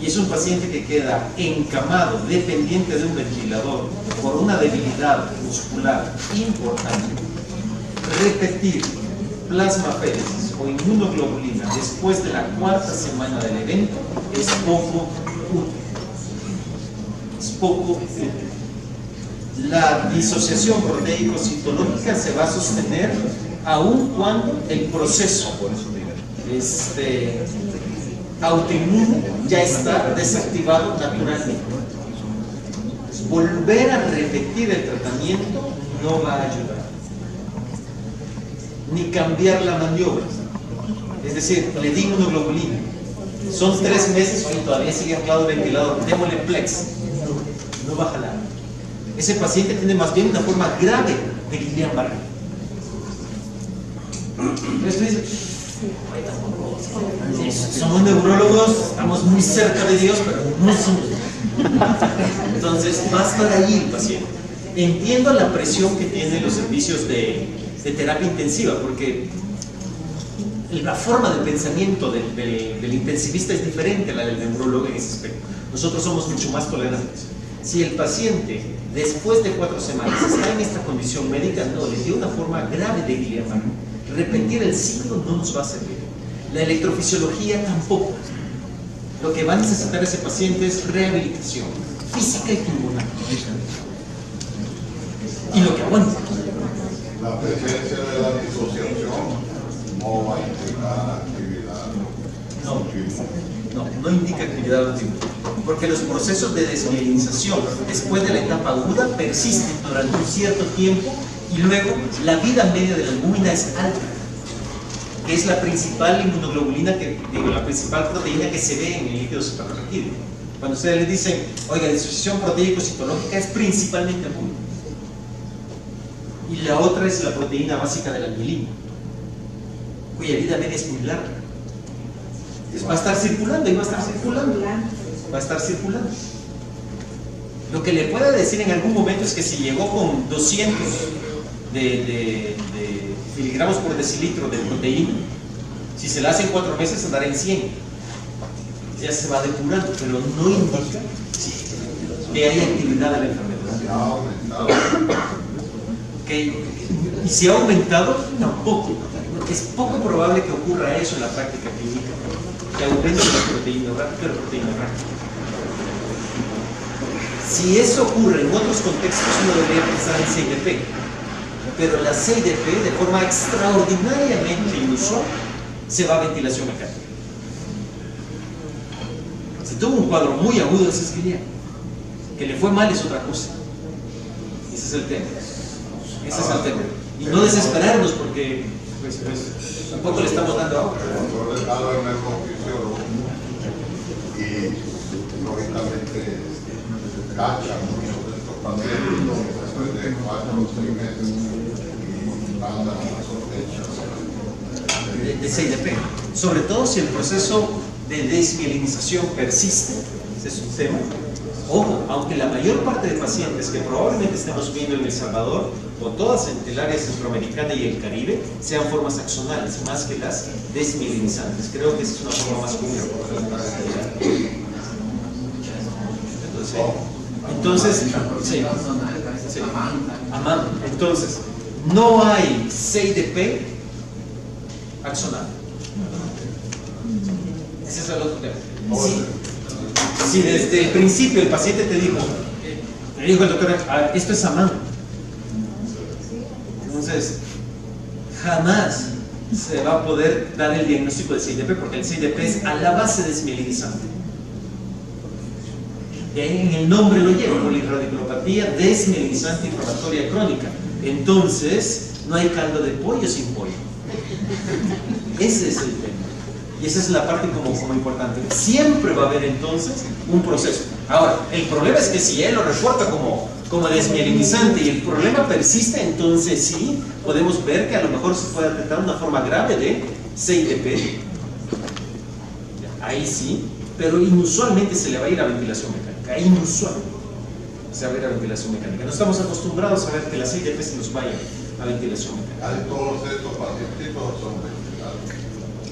y es un paciente que queda encamado, dependiente de un ventilador, por una debilidad muscular importante, repetir plasmaféresis o inmunoglobulina después de la 4ª semana del evento es poco útil. Es poco útil. La disociación proteico-citológica se va a sostener aun cuando el proceso autoinmune ya está desactivado naturalmente. Volver a repetir el tratamiento no va a ayudar, ni cambiar la maniobra. Es decir, le di inmunoglobulina, son 3 meses y todavía sigue anclado el ventilador, démosle Plex, no va a jalar. Ese paciente tiene más bien una forma grave de Guillain-Barré. Entonces tú dices, somos neurólogos, estamos muy cerca de Dios, pero no somos. Entonces va a estar ahí el paciente. Entiendo la presión que tienen los servicios de terapia intensiva, porque la forma de pensamiento del intensivista es diferente a la del neurólogo en ese aspecto. Nosotros somos mucho más tolerantes. Si el paciente después de 4 semanas está en esta condición médica, no, le dio una forma grave de Guillain-Barré, repetir el ciclo no nos va a servir. La electrofisiología tampoco. Lo que va a necesitar ese paciente es rehabilitación física y pulmonar. Y lo que aguanta. La presencia de la disociación no va a indicar actividad. No indica actividad óptima. porque los procesos de desmielinización después de la etapa aguda persisten durante un cierto tiempo y luego la vida media de la albúmina es alta, que es la principal inmunoglobulina, la principal proteína que se ve en el líquido suprarraquídeo. Cuando ustedes les dicen, oiga, disociación proteico-citológica es principalmente albúmina. Y la otra es la proteína básica de la mielina, cuya vida media es muy larga. Entonces va a estar circulando y va a estar circulando. Va a estar circulando. Lo que le pueda decir en algún momento es que si llegó con 200 de miligramos por decilitro de proteína, si se la hacen 4 meses andará en 100. Ya se va depurando, pero no indica que hay actividad de la enfermedad. Y si ha aumentado, tampoco. Es poco probable que ocurra eso en la práctica clínica, que aumente la proteína rápida. Si eso ocurre en otros contextos, uno debería pensar en CIDP, pero la CIDP, de forma extraordinariamente inusual, se va a ventilación mecánica. Si tuvo un cuadro muy agudo, ese es Guillain. Que le fue mal es otra cosa. Ese es el tema. Ese es el tema. Y no desesperarnos porque pues, tampoco le estamos dando ahora. Yo he estado en el fisiólogo y lógicamente cacha muchos de estos pacientes después de 4 o 6 meses y mandan una sospecha de CIDP. Sobre todo si el proceso de desmielinización persiste. Ese es un tema. Ojo, aunque la mayor parte de pacientes que probablemente estemos viendo en El Salvador o todas en el área centroamericana y el Caribe sean formas axonales más que las desmielinizantes. Creo que esa es una forma más común. Entonces, sí. Entonces, no hay CIDP axonal. Ese es el otro tema. Sí. Si desde el principio el paciente te dijo el doctor, esto es AMAN, entonces jamás se va a poder dar el diagnóstico de CIDP, porque el CIDP es a la base desmielinizante. En el nombre lo lleva, polirradiculopatía desmielinizante inflamatoria crónica. Entonces no hay caldo de pollo sin pollo. Ese es el tema. Y esa es la parte como importante. Siempre va a haber entonces un proceso. Ahora, el problema es que si él lo reporta como desmielinizante y el problema persiste, entonces sí podemos ver que a lo mejor se puede detectar una forma grave de CIDP. Ahí sí, pero inusualmente se le va a ir a ventilación mecánica. Inusualmente se va a ir a ventilación mecánica. No estamos acostumbrados a ver que la CIDP se nos vaya a ventilación mecánica. Todos estos pacientitos son ventilados.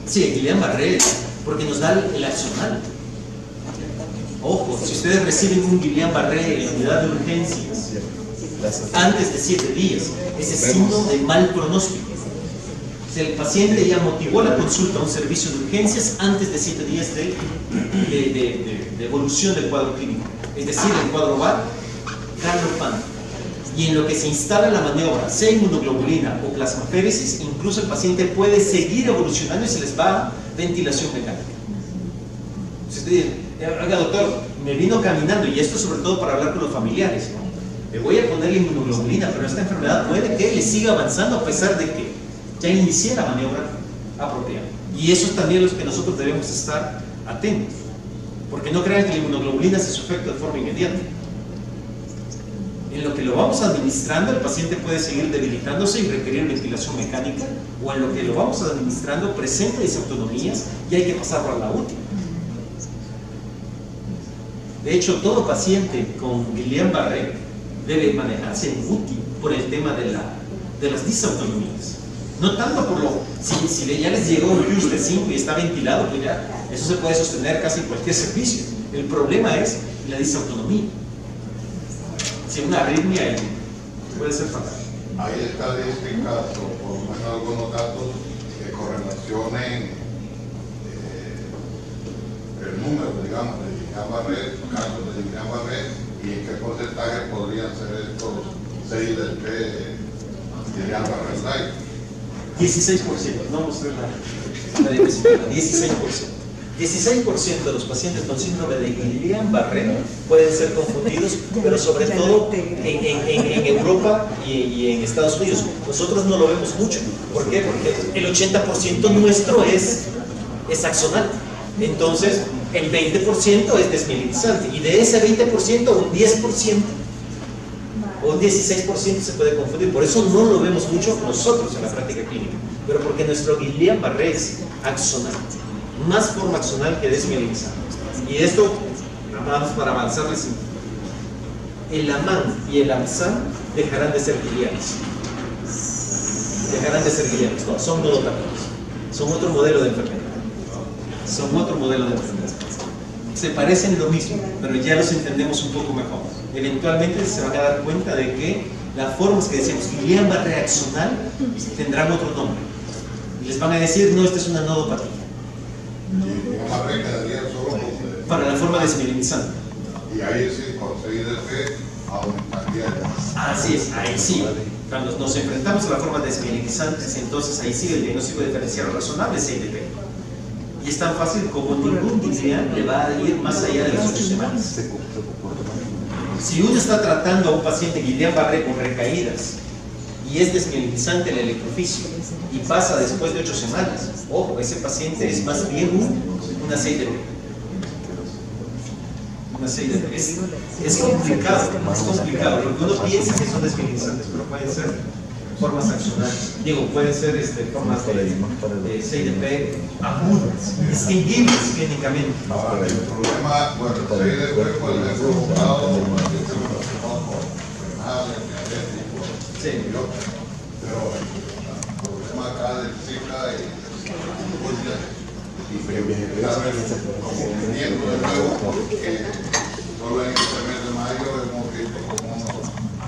Sí, Guillain-Barré, porque nos da el accional. Ojo, si ustedes reciben un Guillain-Barré en la unidad de urgencias antes de 7 días, ese es signo de mal pronóstico. O sea, el paciente ya motivó la consulta a un servicio de urgencias antes de 7 días de evolución del cuadro clínico. Es decir, el cuadro va galopante. Y en lo que se instala la maniobra, sea inmunoglobulina o plasmaféresis, incluso el paciente puede seguir evolucionando y se les va a ventilación mecánica. Si usted dice, oiga doctor, me vino caminando, y esto sobre todo para hablar con los familiares, ¿no? Le voy a poner la inmunoglobulina, pero esta enfermedad puede que le siga avanzando a pesar de que ya inicié la maniobra apropiada. Y eso es también lo que nosotros debemos estar atentos, porque no crean que la inmunoglobulina hace su efecto de forma inmediata. En lo que lo vamos administrando, el paciente puede seguir debilitándose y requerir ventilación mecánica, o en lo que lo vamos administrando presenta disautonomías y hay que pasarlo a la UTI. De hecho, todo paciente con Guillain-Barré debe manejarse en UTI por el tema de las disautonomías. No tanto por si ya les llegó un PUS de 5 y está ventilado, pues ya eso se puede sostener casi en cualquier servicio. El problema es la disautonomía. Si una arritmia puede ser fatal. Hay estadísticas o por lo menos algunos datos que correlacionen el número, digamos, de Guillain-Barré, casos de Guillain-Barré, y en qué porcentaje podrían ser estos CIDP Guillain-Barré light. 16%, no vamos a ver la diversificación, 16%. 16% de los pacientes con síndrome de Guillain-Barré pueden ser confundidos, pero sobre todo en Europa y en Estados Unidos. Nosotros no lo vemos mucho. ¿Por qué? Porque el 80% nuestro es axonal. Entonces, el 20% es desmielitizante. Y de ese 20%, un 10% o un 16% se puede confundir. Por eso no lo vemos mucho nosotros en la práctica clínica. Pero porque nuestro Guillain-Barré es axonal. Más forma axonal que desmielitizante. Y esto, vamos para avanzarles, el AMAN y el AMSAN dejarán de ser Guillains. Dejarán de ser Guillains, no, son nodopatías. Son otro modelo de enfermedad. Son otro modelo de enfermedad. Se parecen lo mismo, pero ya los entendemos un poco mejor. Eventualmente se van a dar cuenta de que las formas que decimos Guillain-Barré axonal tendrán otro nombre. Y les van a decir, no, esta es una nodopatía. Para la forma desmielitizante. Y ahí sí, con CIDP aumentaría. Así es, ahí sí. Cuando nos enfrentamos a la forma desmielitizantes, entonces ahí sí el diagnóstico diferencial razonable es CIDP. Y es tan fácil como ningún Guillain le va a ir más allá de las 8 semanas. Si uno está tratando a un paciente Guillain-Barré con recaídas y es desmielitizante el electrofisio y pasa después de 8 semanas, ojo, ese paciente es más bien una CIDP. Una CIDP. Es complicado, lo que uno piensa que son desmielitizantes, pero pueden ser formas axonales. Digo, pueden ser formas de CIDP agudas, distinguibles clínicamente. Ahora, el problema, bueno, CIDP puede ser provocado por sí. Pero el problema acá del Zika y como viniendo de nuevo, porque solo en este mes de mayo hemos visto como unos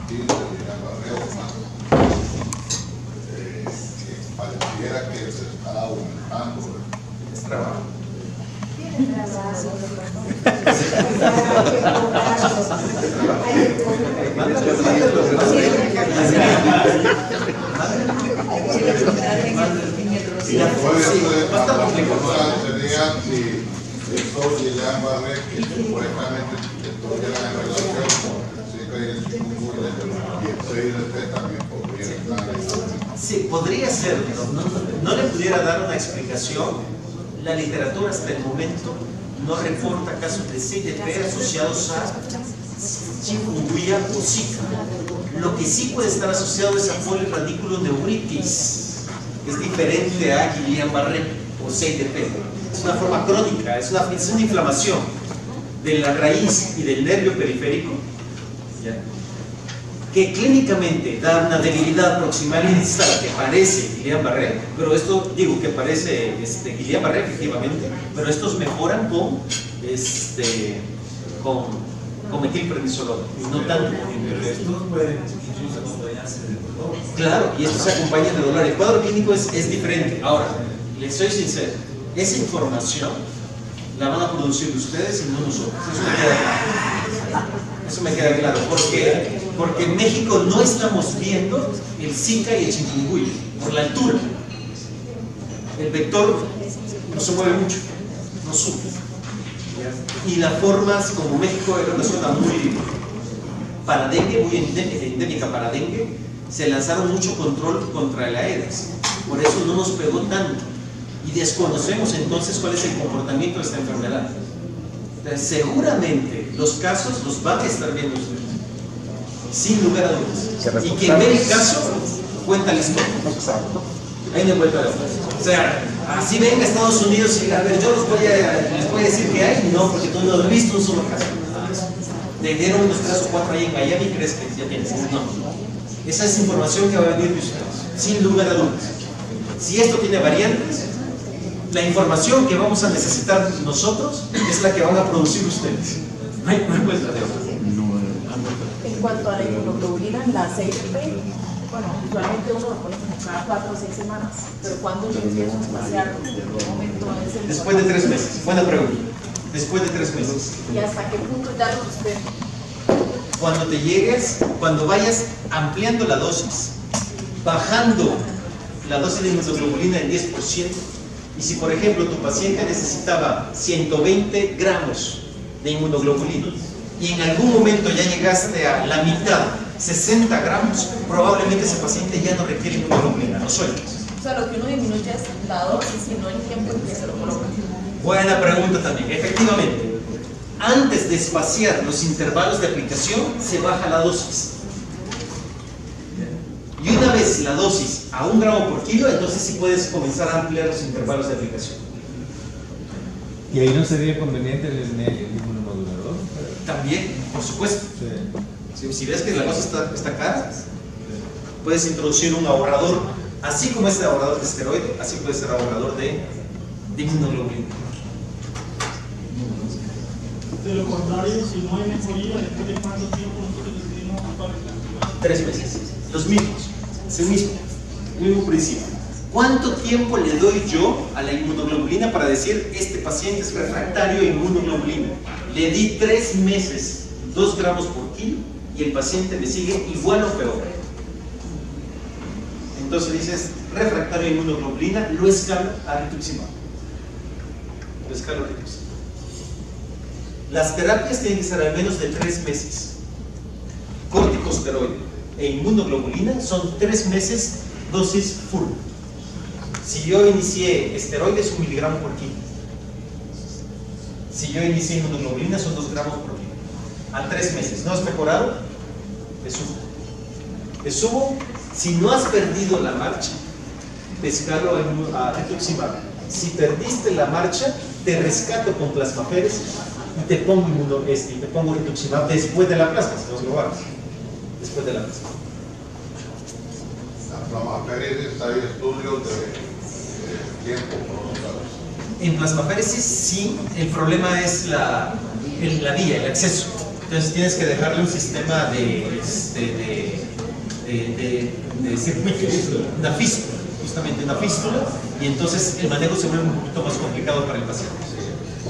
15 Guillain-Barré más. Pareciera que se está aumentando. Es trabajo. Y puede ser, la pregunta sería si estos Guillain-Barré que supuestamente estuvieran en relación con Zika y el chikungunya y el CIDP también podría estar en. Sí, podría ser, no le pudiera dar una explicación. La literatura hasta el momento no reporta casos de CIDP asociados a chikungunya o Zika. Lo que sí puede estar asociado es a polirradiculoneuritis. Es diferente a Guillain-Barré o CIDP. Es una forma crónica, es una inflamación de la raíz y del nervio periférico, ¿ya?, que clínicamente da una debilidad proximal y distal que parece Guillain-Barré, pero esto, digo que parece Guillain-Barré efectivamente, pero estos mejoran con metilprednisolona, no tanto con pero estos pueden incluso acompañarse de dolor. Claro, y esto se acompaña de dolor. El cuadro clínico es diferente. Ahora, les soy sincero, esa información la van a producir ustedes y no nosotros. Eso me queda claro. Porque en México no estamos viendo el Zika y el chikungunya por la altura. El vector no se mueve mucho, no sube. Y las formas, como México era una zona muy para dengue, muy endémica para dengue, se lanzaron mucho control contra el Aedes. Por eso no nos pegó tanto. Y desconocemos entonces cuál es el comportamiento de esta enfermedad. Entonces, seguramente los casos los van a estar viendo ustedes, sin lugar a dudas. Y quien ve el caso, cuenta la historia. Ahí no cuenta la historia. O sea, así venga a Estados Unidos y a ver, yo les voy a decir que hay, no, porque tú no has visto un solo caso. Te dieron unos 3 o 4 ahí en Miami y crees que ya tienes. No. Esa es información que va a venir de ustedes, sin lugar a dudas. Si esto tiene variantes, la información que vamos a necesitar nosotros es la que van a producir ustedes. No hay vuelta de otra. En cuanto a la inmunoglobulina, la CIDP, bueno, usualmente uno lo pone como cada 4 o 6 semanas, pero cuando yo empiezo a espaciar, ¿en qué momento es el Después de 3 meses. Buena pregunta. Después de 3 meses. ¿Y hasta qué punto ya lo suspendo? Cuando te llegues, cuando vayas ampliando la dosis, bajando la dosis de inmunoglobulina en 10%, Y si, por ejemplo, tu paciente necesitaba 120 gramos de inmunoglobulina y en algún momento ya llegaste a la mitad, 60 gramos, probablemente ese paciente ya no requiere inmunoglobulina, no sueltas. O sea, lo que uno disminuye es la dosis y no el tiempo en que se lo coloca. Buena pregunta también. Efectivamente, antes de espaciar los intervalos de aplicación, se baja la dosis. Y una vez la dosis a 1 gramo por kilo, entonces sí puedes comenzar a ampliar los intervalos de aplicación. ¿Y ahí no sería conveniente el inmunomodulador? También, por supuesto. Si ves que la cosa está cara, puedes introducir un ahorrador, así como este ahorrador de esteroide, así puede ser ahorrador de inmunoglobulina. De lo contrario, si no hay mejoría, después de cuánto tiempo nosotros decidimos ocupar el 3 meses. Los mismos. Es el mismo principio. ¿Cuánto tiempo le doy yo a la inmunoglobulina para decir este paciente es refractario a inmunoglobulina? Le di 3 meses, 2 gramos por kilo, y el paciente me sigue igual o peor. Entonces dices, refractario a inmunoglobulina, lo escalo a rituximab. Lo escalo a rituximab. Las terapias tienen que ser al menos de 3 meses. Corticosteroide e inmunoglobulina son 3 meses dosis full. Si yo inicié esteroides, 1 miligramo por kilo. Si yo inicié inmunoglobulina, son 2 gramos por kilo. A 3 meses. ¿No has mejorado? Te subo. Te subo. Si no has perdido la marcha, te escalo a rituximab. Si perdiste la marcha, te rescato con plasmaferes y te pongo rituximab después de la plasma, si no lo hagas. Después de la plasma. La plasmaféresis, hay estudios de tiempo prolongado. En plasmaféresis sí, el problema es la vía, el acceso. Entonces tienes que dejarle un sistema de circuitos, una fístula, justamente una fístula, y entonces el manejo se vuelve un poquito más complicado para el paciente.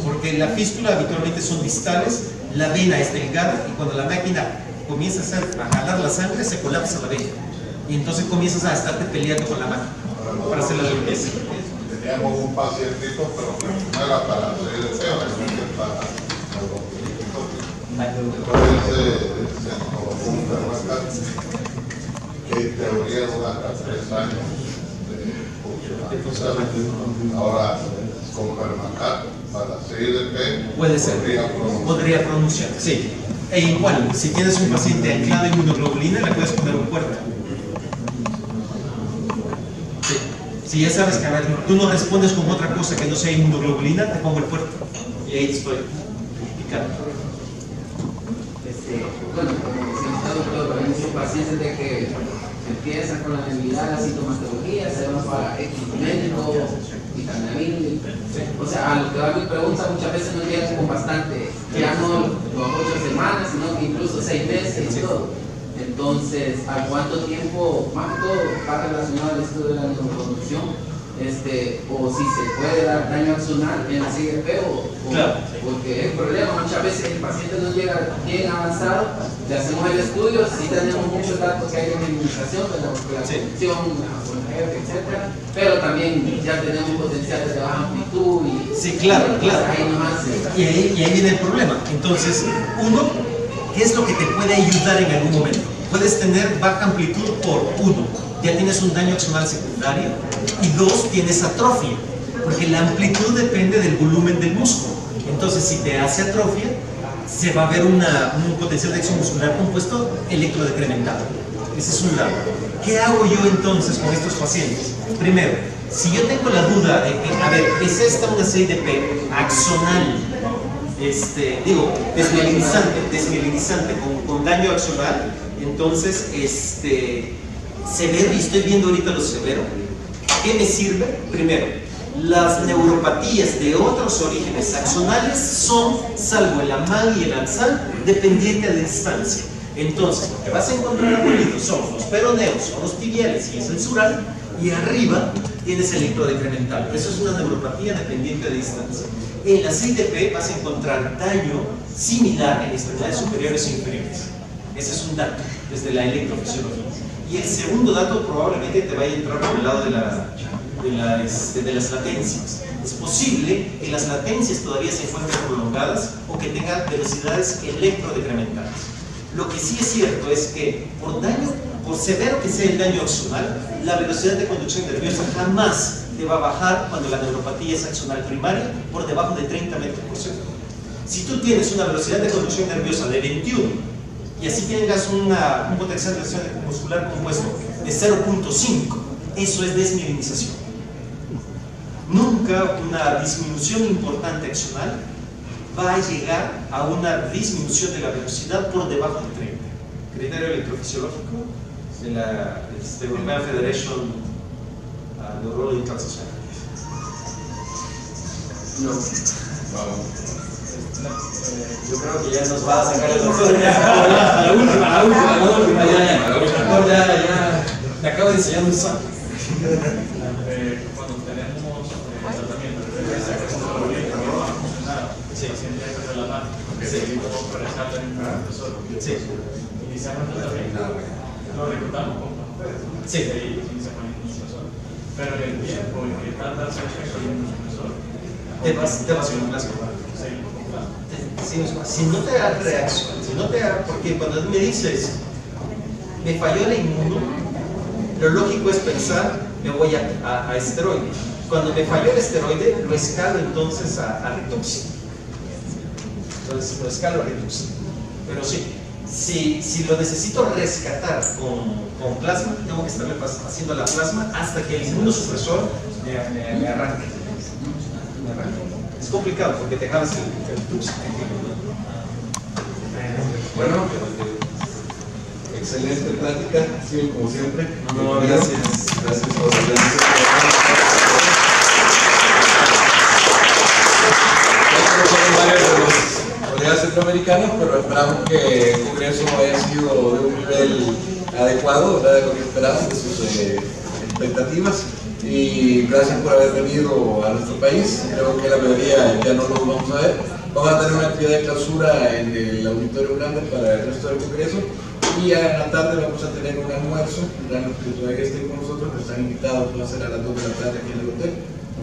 Porque la fístula habitualmente son distales, la vena es delgada, y cuando la máquina comienza a jalar la sangre, se colapsa la vena. Y entonces comienzas a estarte peleando con la máquina para hacer la limpieza. Teníamos un pacientito, pero que no era para hacer el tema, sino para entonces se colocó un ferrocarril que en teoría dura hasta 3 años de funcionamiento. Ahora, con ferrocarril para CIDP puede ser, podría pronunciar, sí. E igual, si tienes un paciente anclado a inmunoglobulina, le puedes poner un puerto. Si ya sabes que tú no respondes con otra cosa que no sea inmunoglobulina, te pongo el puerto. Y ahí estoy picando. Bueno, como se está doctor, hay muchos pacientes de que empiezan con la debilidad, la sintomatología, se van para X médico, vitamina. O sea, a lo que va mi pregunta, muchas veces no llegan con bastante, ya no las 8 semanas, sino que incluso 6 meses y todo. Entonces, ¿a cuánto tiempo, más que todo, va relacionado al estudio de la neuroproducción? O si se puede dar daño axonal en la CIDP claro. Porque el problema, muchas veces el paciente no llega bien avanzado, le hacemos el estudio, sí tenemos muchos datos que hay en la inmunización, la vacunación, etcétera, pero también ya tenemos potenciales de baja amplitud y sí, claro. Ahí nomás, y ahí viene el problema. Entonces, uno, ¿qué es lo que te puede ayudar en algún momento? Puedes tener baja amplitud por 1, ya tienes un daño axonal secundario, y 2, tienes atrofia, porque la amplitud depende del volumen del músculo. Entonces, si te hace atrofia, se va a ver un potencial de acción muscular compuesto electrodecrementado. Ese es un lado. ¿Qué hago yo entonces con estos pacientes? Primero, si yo tengo la duda de que, a ver, ¿es esta una CIDP axonal? Desmielinizante con daño axonal, entonces severo, y estoy viendo ahorita lo severo. ¿A qué me sirve? Primero, las neuropatías de otros orígenes axonales son, salvo el AMAN y el ANSAN, dependientes de distancia. Entonces, lo que vas a encontrar abuelitos son los peroneos, son los tibiales y es el sural, y arriba tienes el electrodecremental. Eso es una neuropatía dependiente de distancia. En la CIDP vas a encontrar daño similar en extremidades superiores e inferiores. Ese es un dato desde la electrofisiología. Y el segundo dato probablemente te vaya a entrar por el lado de de las latencias. Es posible que las latencias todavía se encuentren prolongadas o que tengan velocidades electrodecrementadas. Lo que sí es cierto es que por severo que sea el daño axonal, la velocidad de conducción nerviosa jamás te va a bajar cuando la neuropatía es axonal primaria por debajo de 30 metros por segundo. Si tú tienes una velocidad de conducción nerviosa de 21 y así tengas un potencial de acción muscular compuesto de 0.5, eso es desmielinización. Nunca una disminución importante axonal va a llegar a una disminución de la velocidad por debajo de 30. Criterio electrofisiológico de la European Federation Neurological Society. No. Yo creo que ya nos va a sacar el doctor. La última, ya. Te acabo de enseñar un santo. Cuando tenemos tratamiento de regresa, que es un problema funcionado, se siente relajado, porque se evita por resaltar en un profesor. Iniciamos el tratamiento, lo reclutamos con Sí. iniciamos en un profesor. Pero en el tiempo en que tarda el efecto de un profesor, Te vas a un clásico. Si no te da reacción, porque cuando me dices, me falló la inmuno, lo lógico es pensar, me voy a esteroide. Cuando me falló el esteroide, lo escalo entonces a Rituxan. Entonces lo escalo a Rituxan. Pero sí, si lo necesito rescatar con plasma, tengo que estarle haciendo la plasma hasta que el inmunosupresor me arranque. Es complicado porque te jalas el Rituxan. Bueno, excelente plática, sí, como siempre. No, gracias. Gracias por la colegas centroamericanos, pero esperamos que el Congreso haya sido de un nivel adecuado, ¿verdad?, de lo que esperamos, de sus expectativas. Y gracias por haber venido a nuestro país. Creo que la mayoría ya no lo vamos a ver. Vamos a tener una actividad de clausura en el auditorio grande para el resto del Congreso. Y ya en la tarde vamos a tener un almuerzo. Los que todavía estén con nosotros están invitados, va a ser a las 2 de la tarde aquí en el hotel.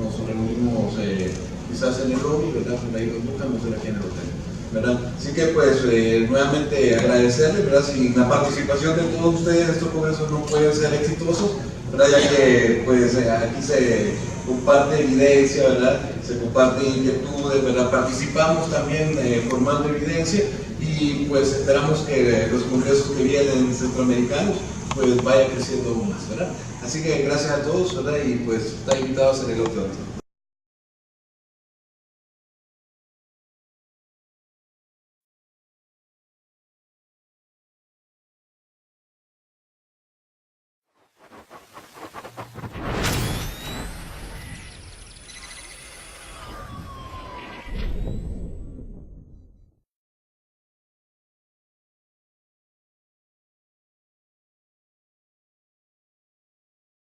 Nos reunimos quizás en el lobby, ¿verdad? Por ahí nos buscan, vamos a ser aquí en el hotel, ¿verdad? Así que pues nuevamente agradecerles, ¿verdad? Sin la participación de todos ustedes estos congresos no pueden ser exitosos, ¿verdad? Ya que pues aquí se comparte evidencia, ¿verdad? Se comparten inquietudes, ¿verdad? Participamos también formando evidencia y pues esperamos que los congresos que vienen centroamericanos pues vaya creciendo aún más, ¿verdad? Así que gracias a todos, ¿verdad? Y pues están invitados en el otro.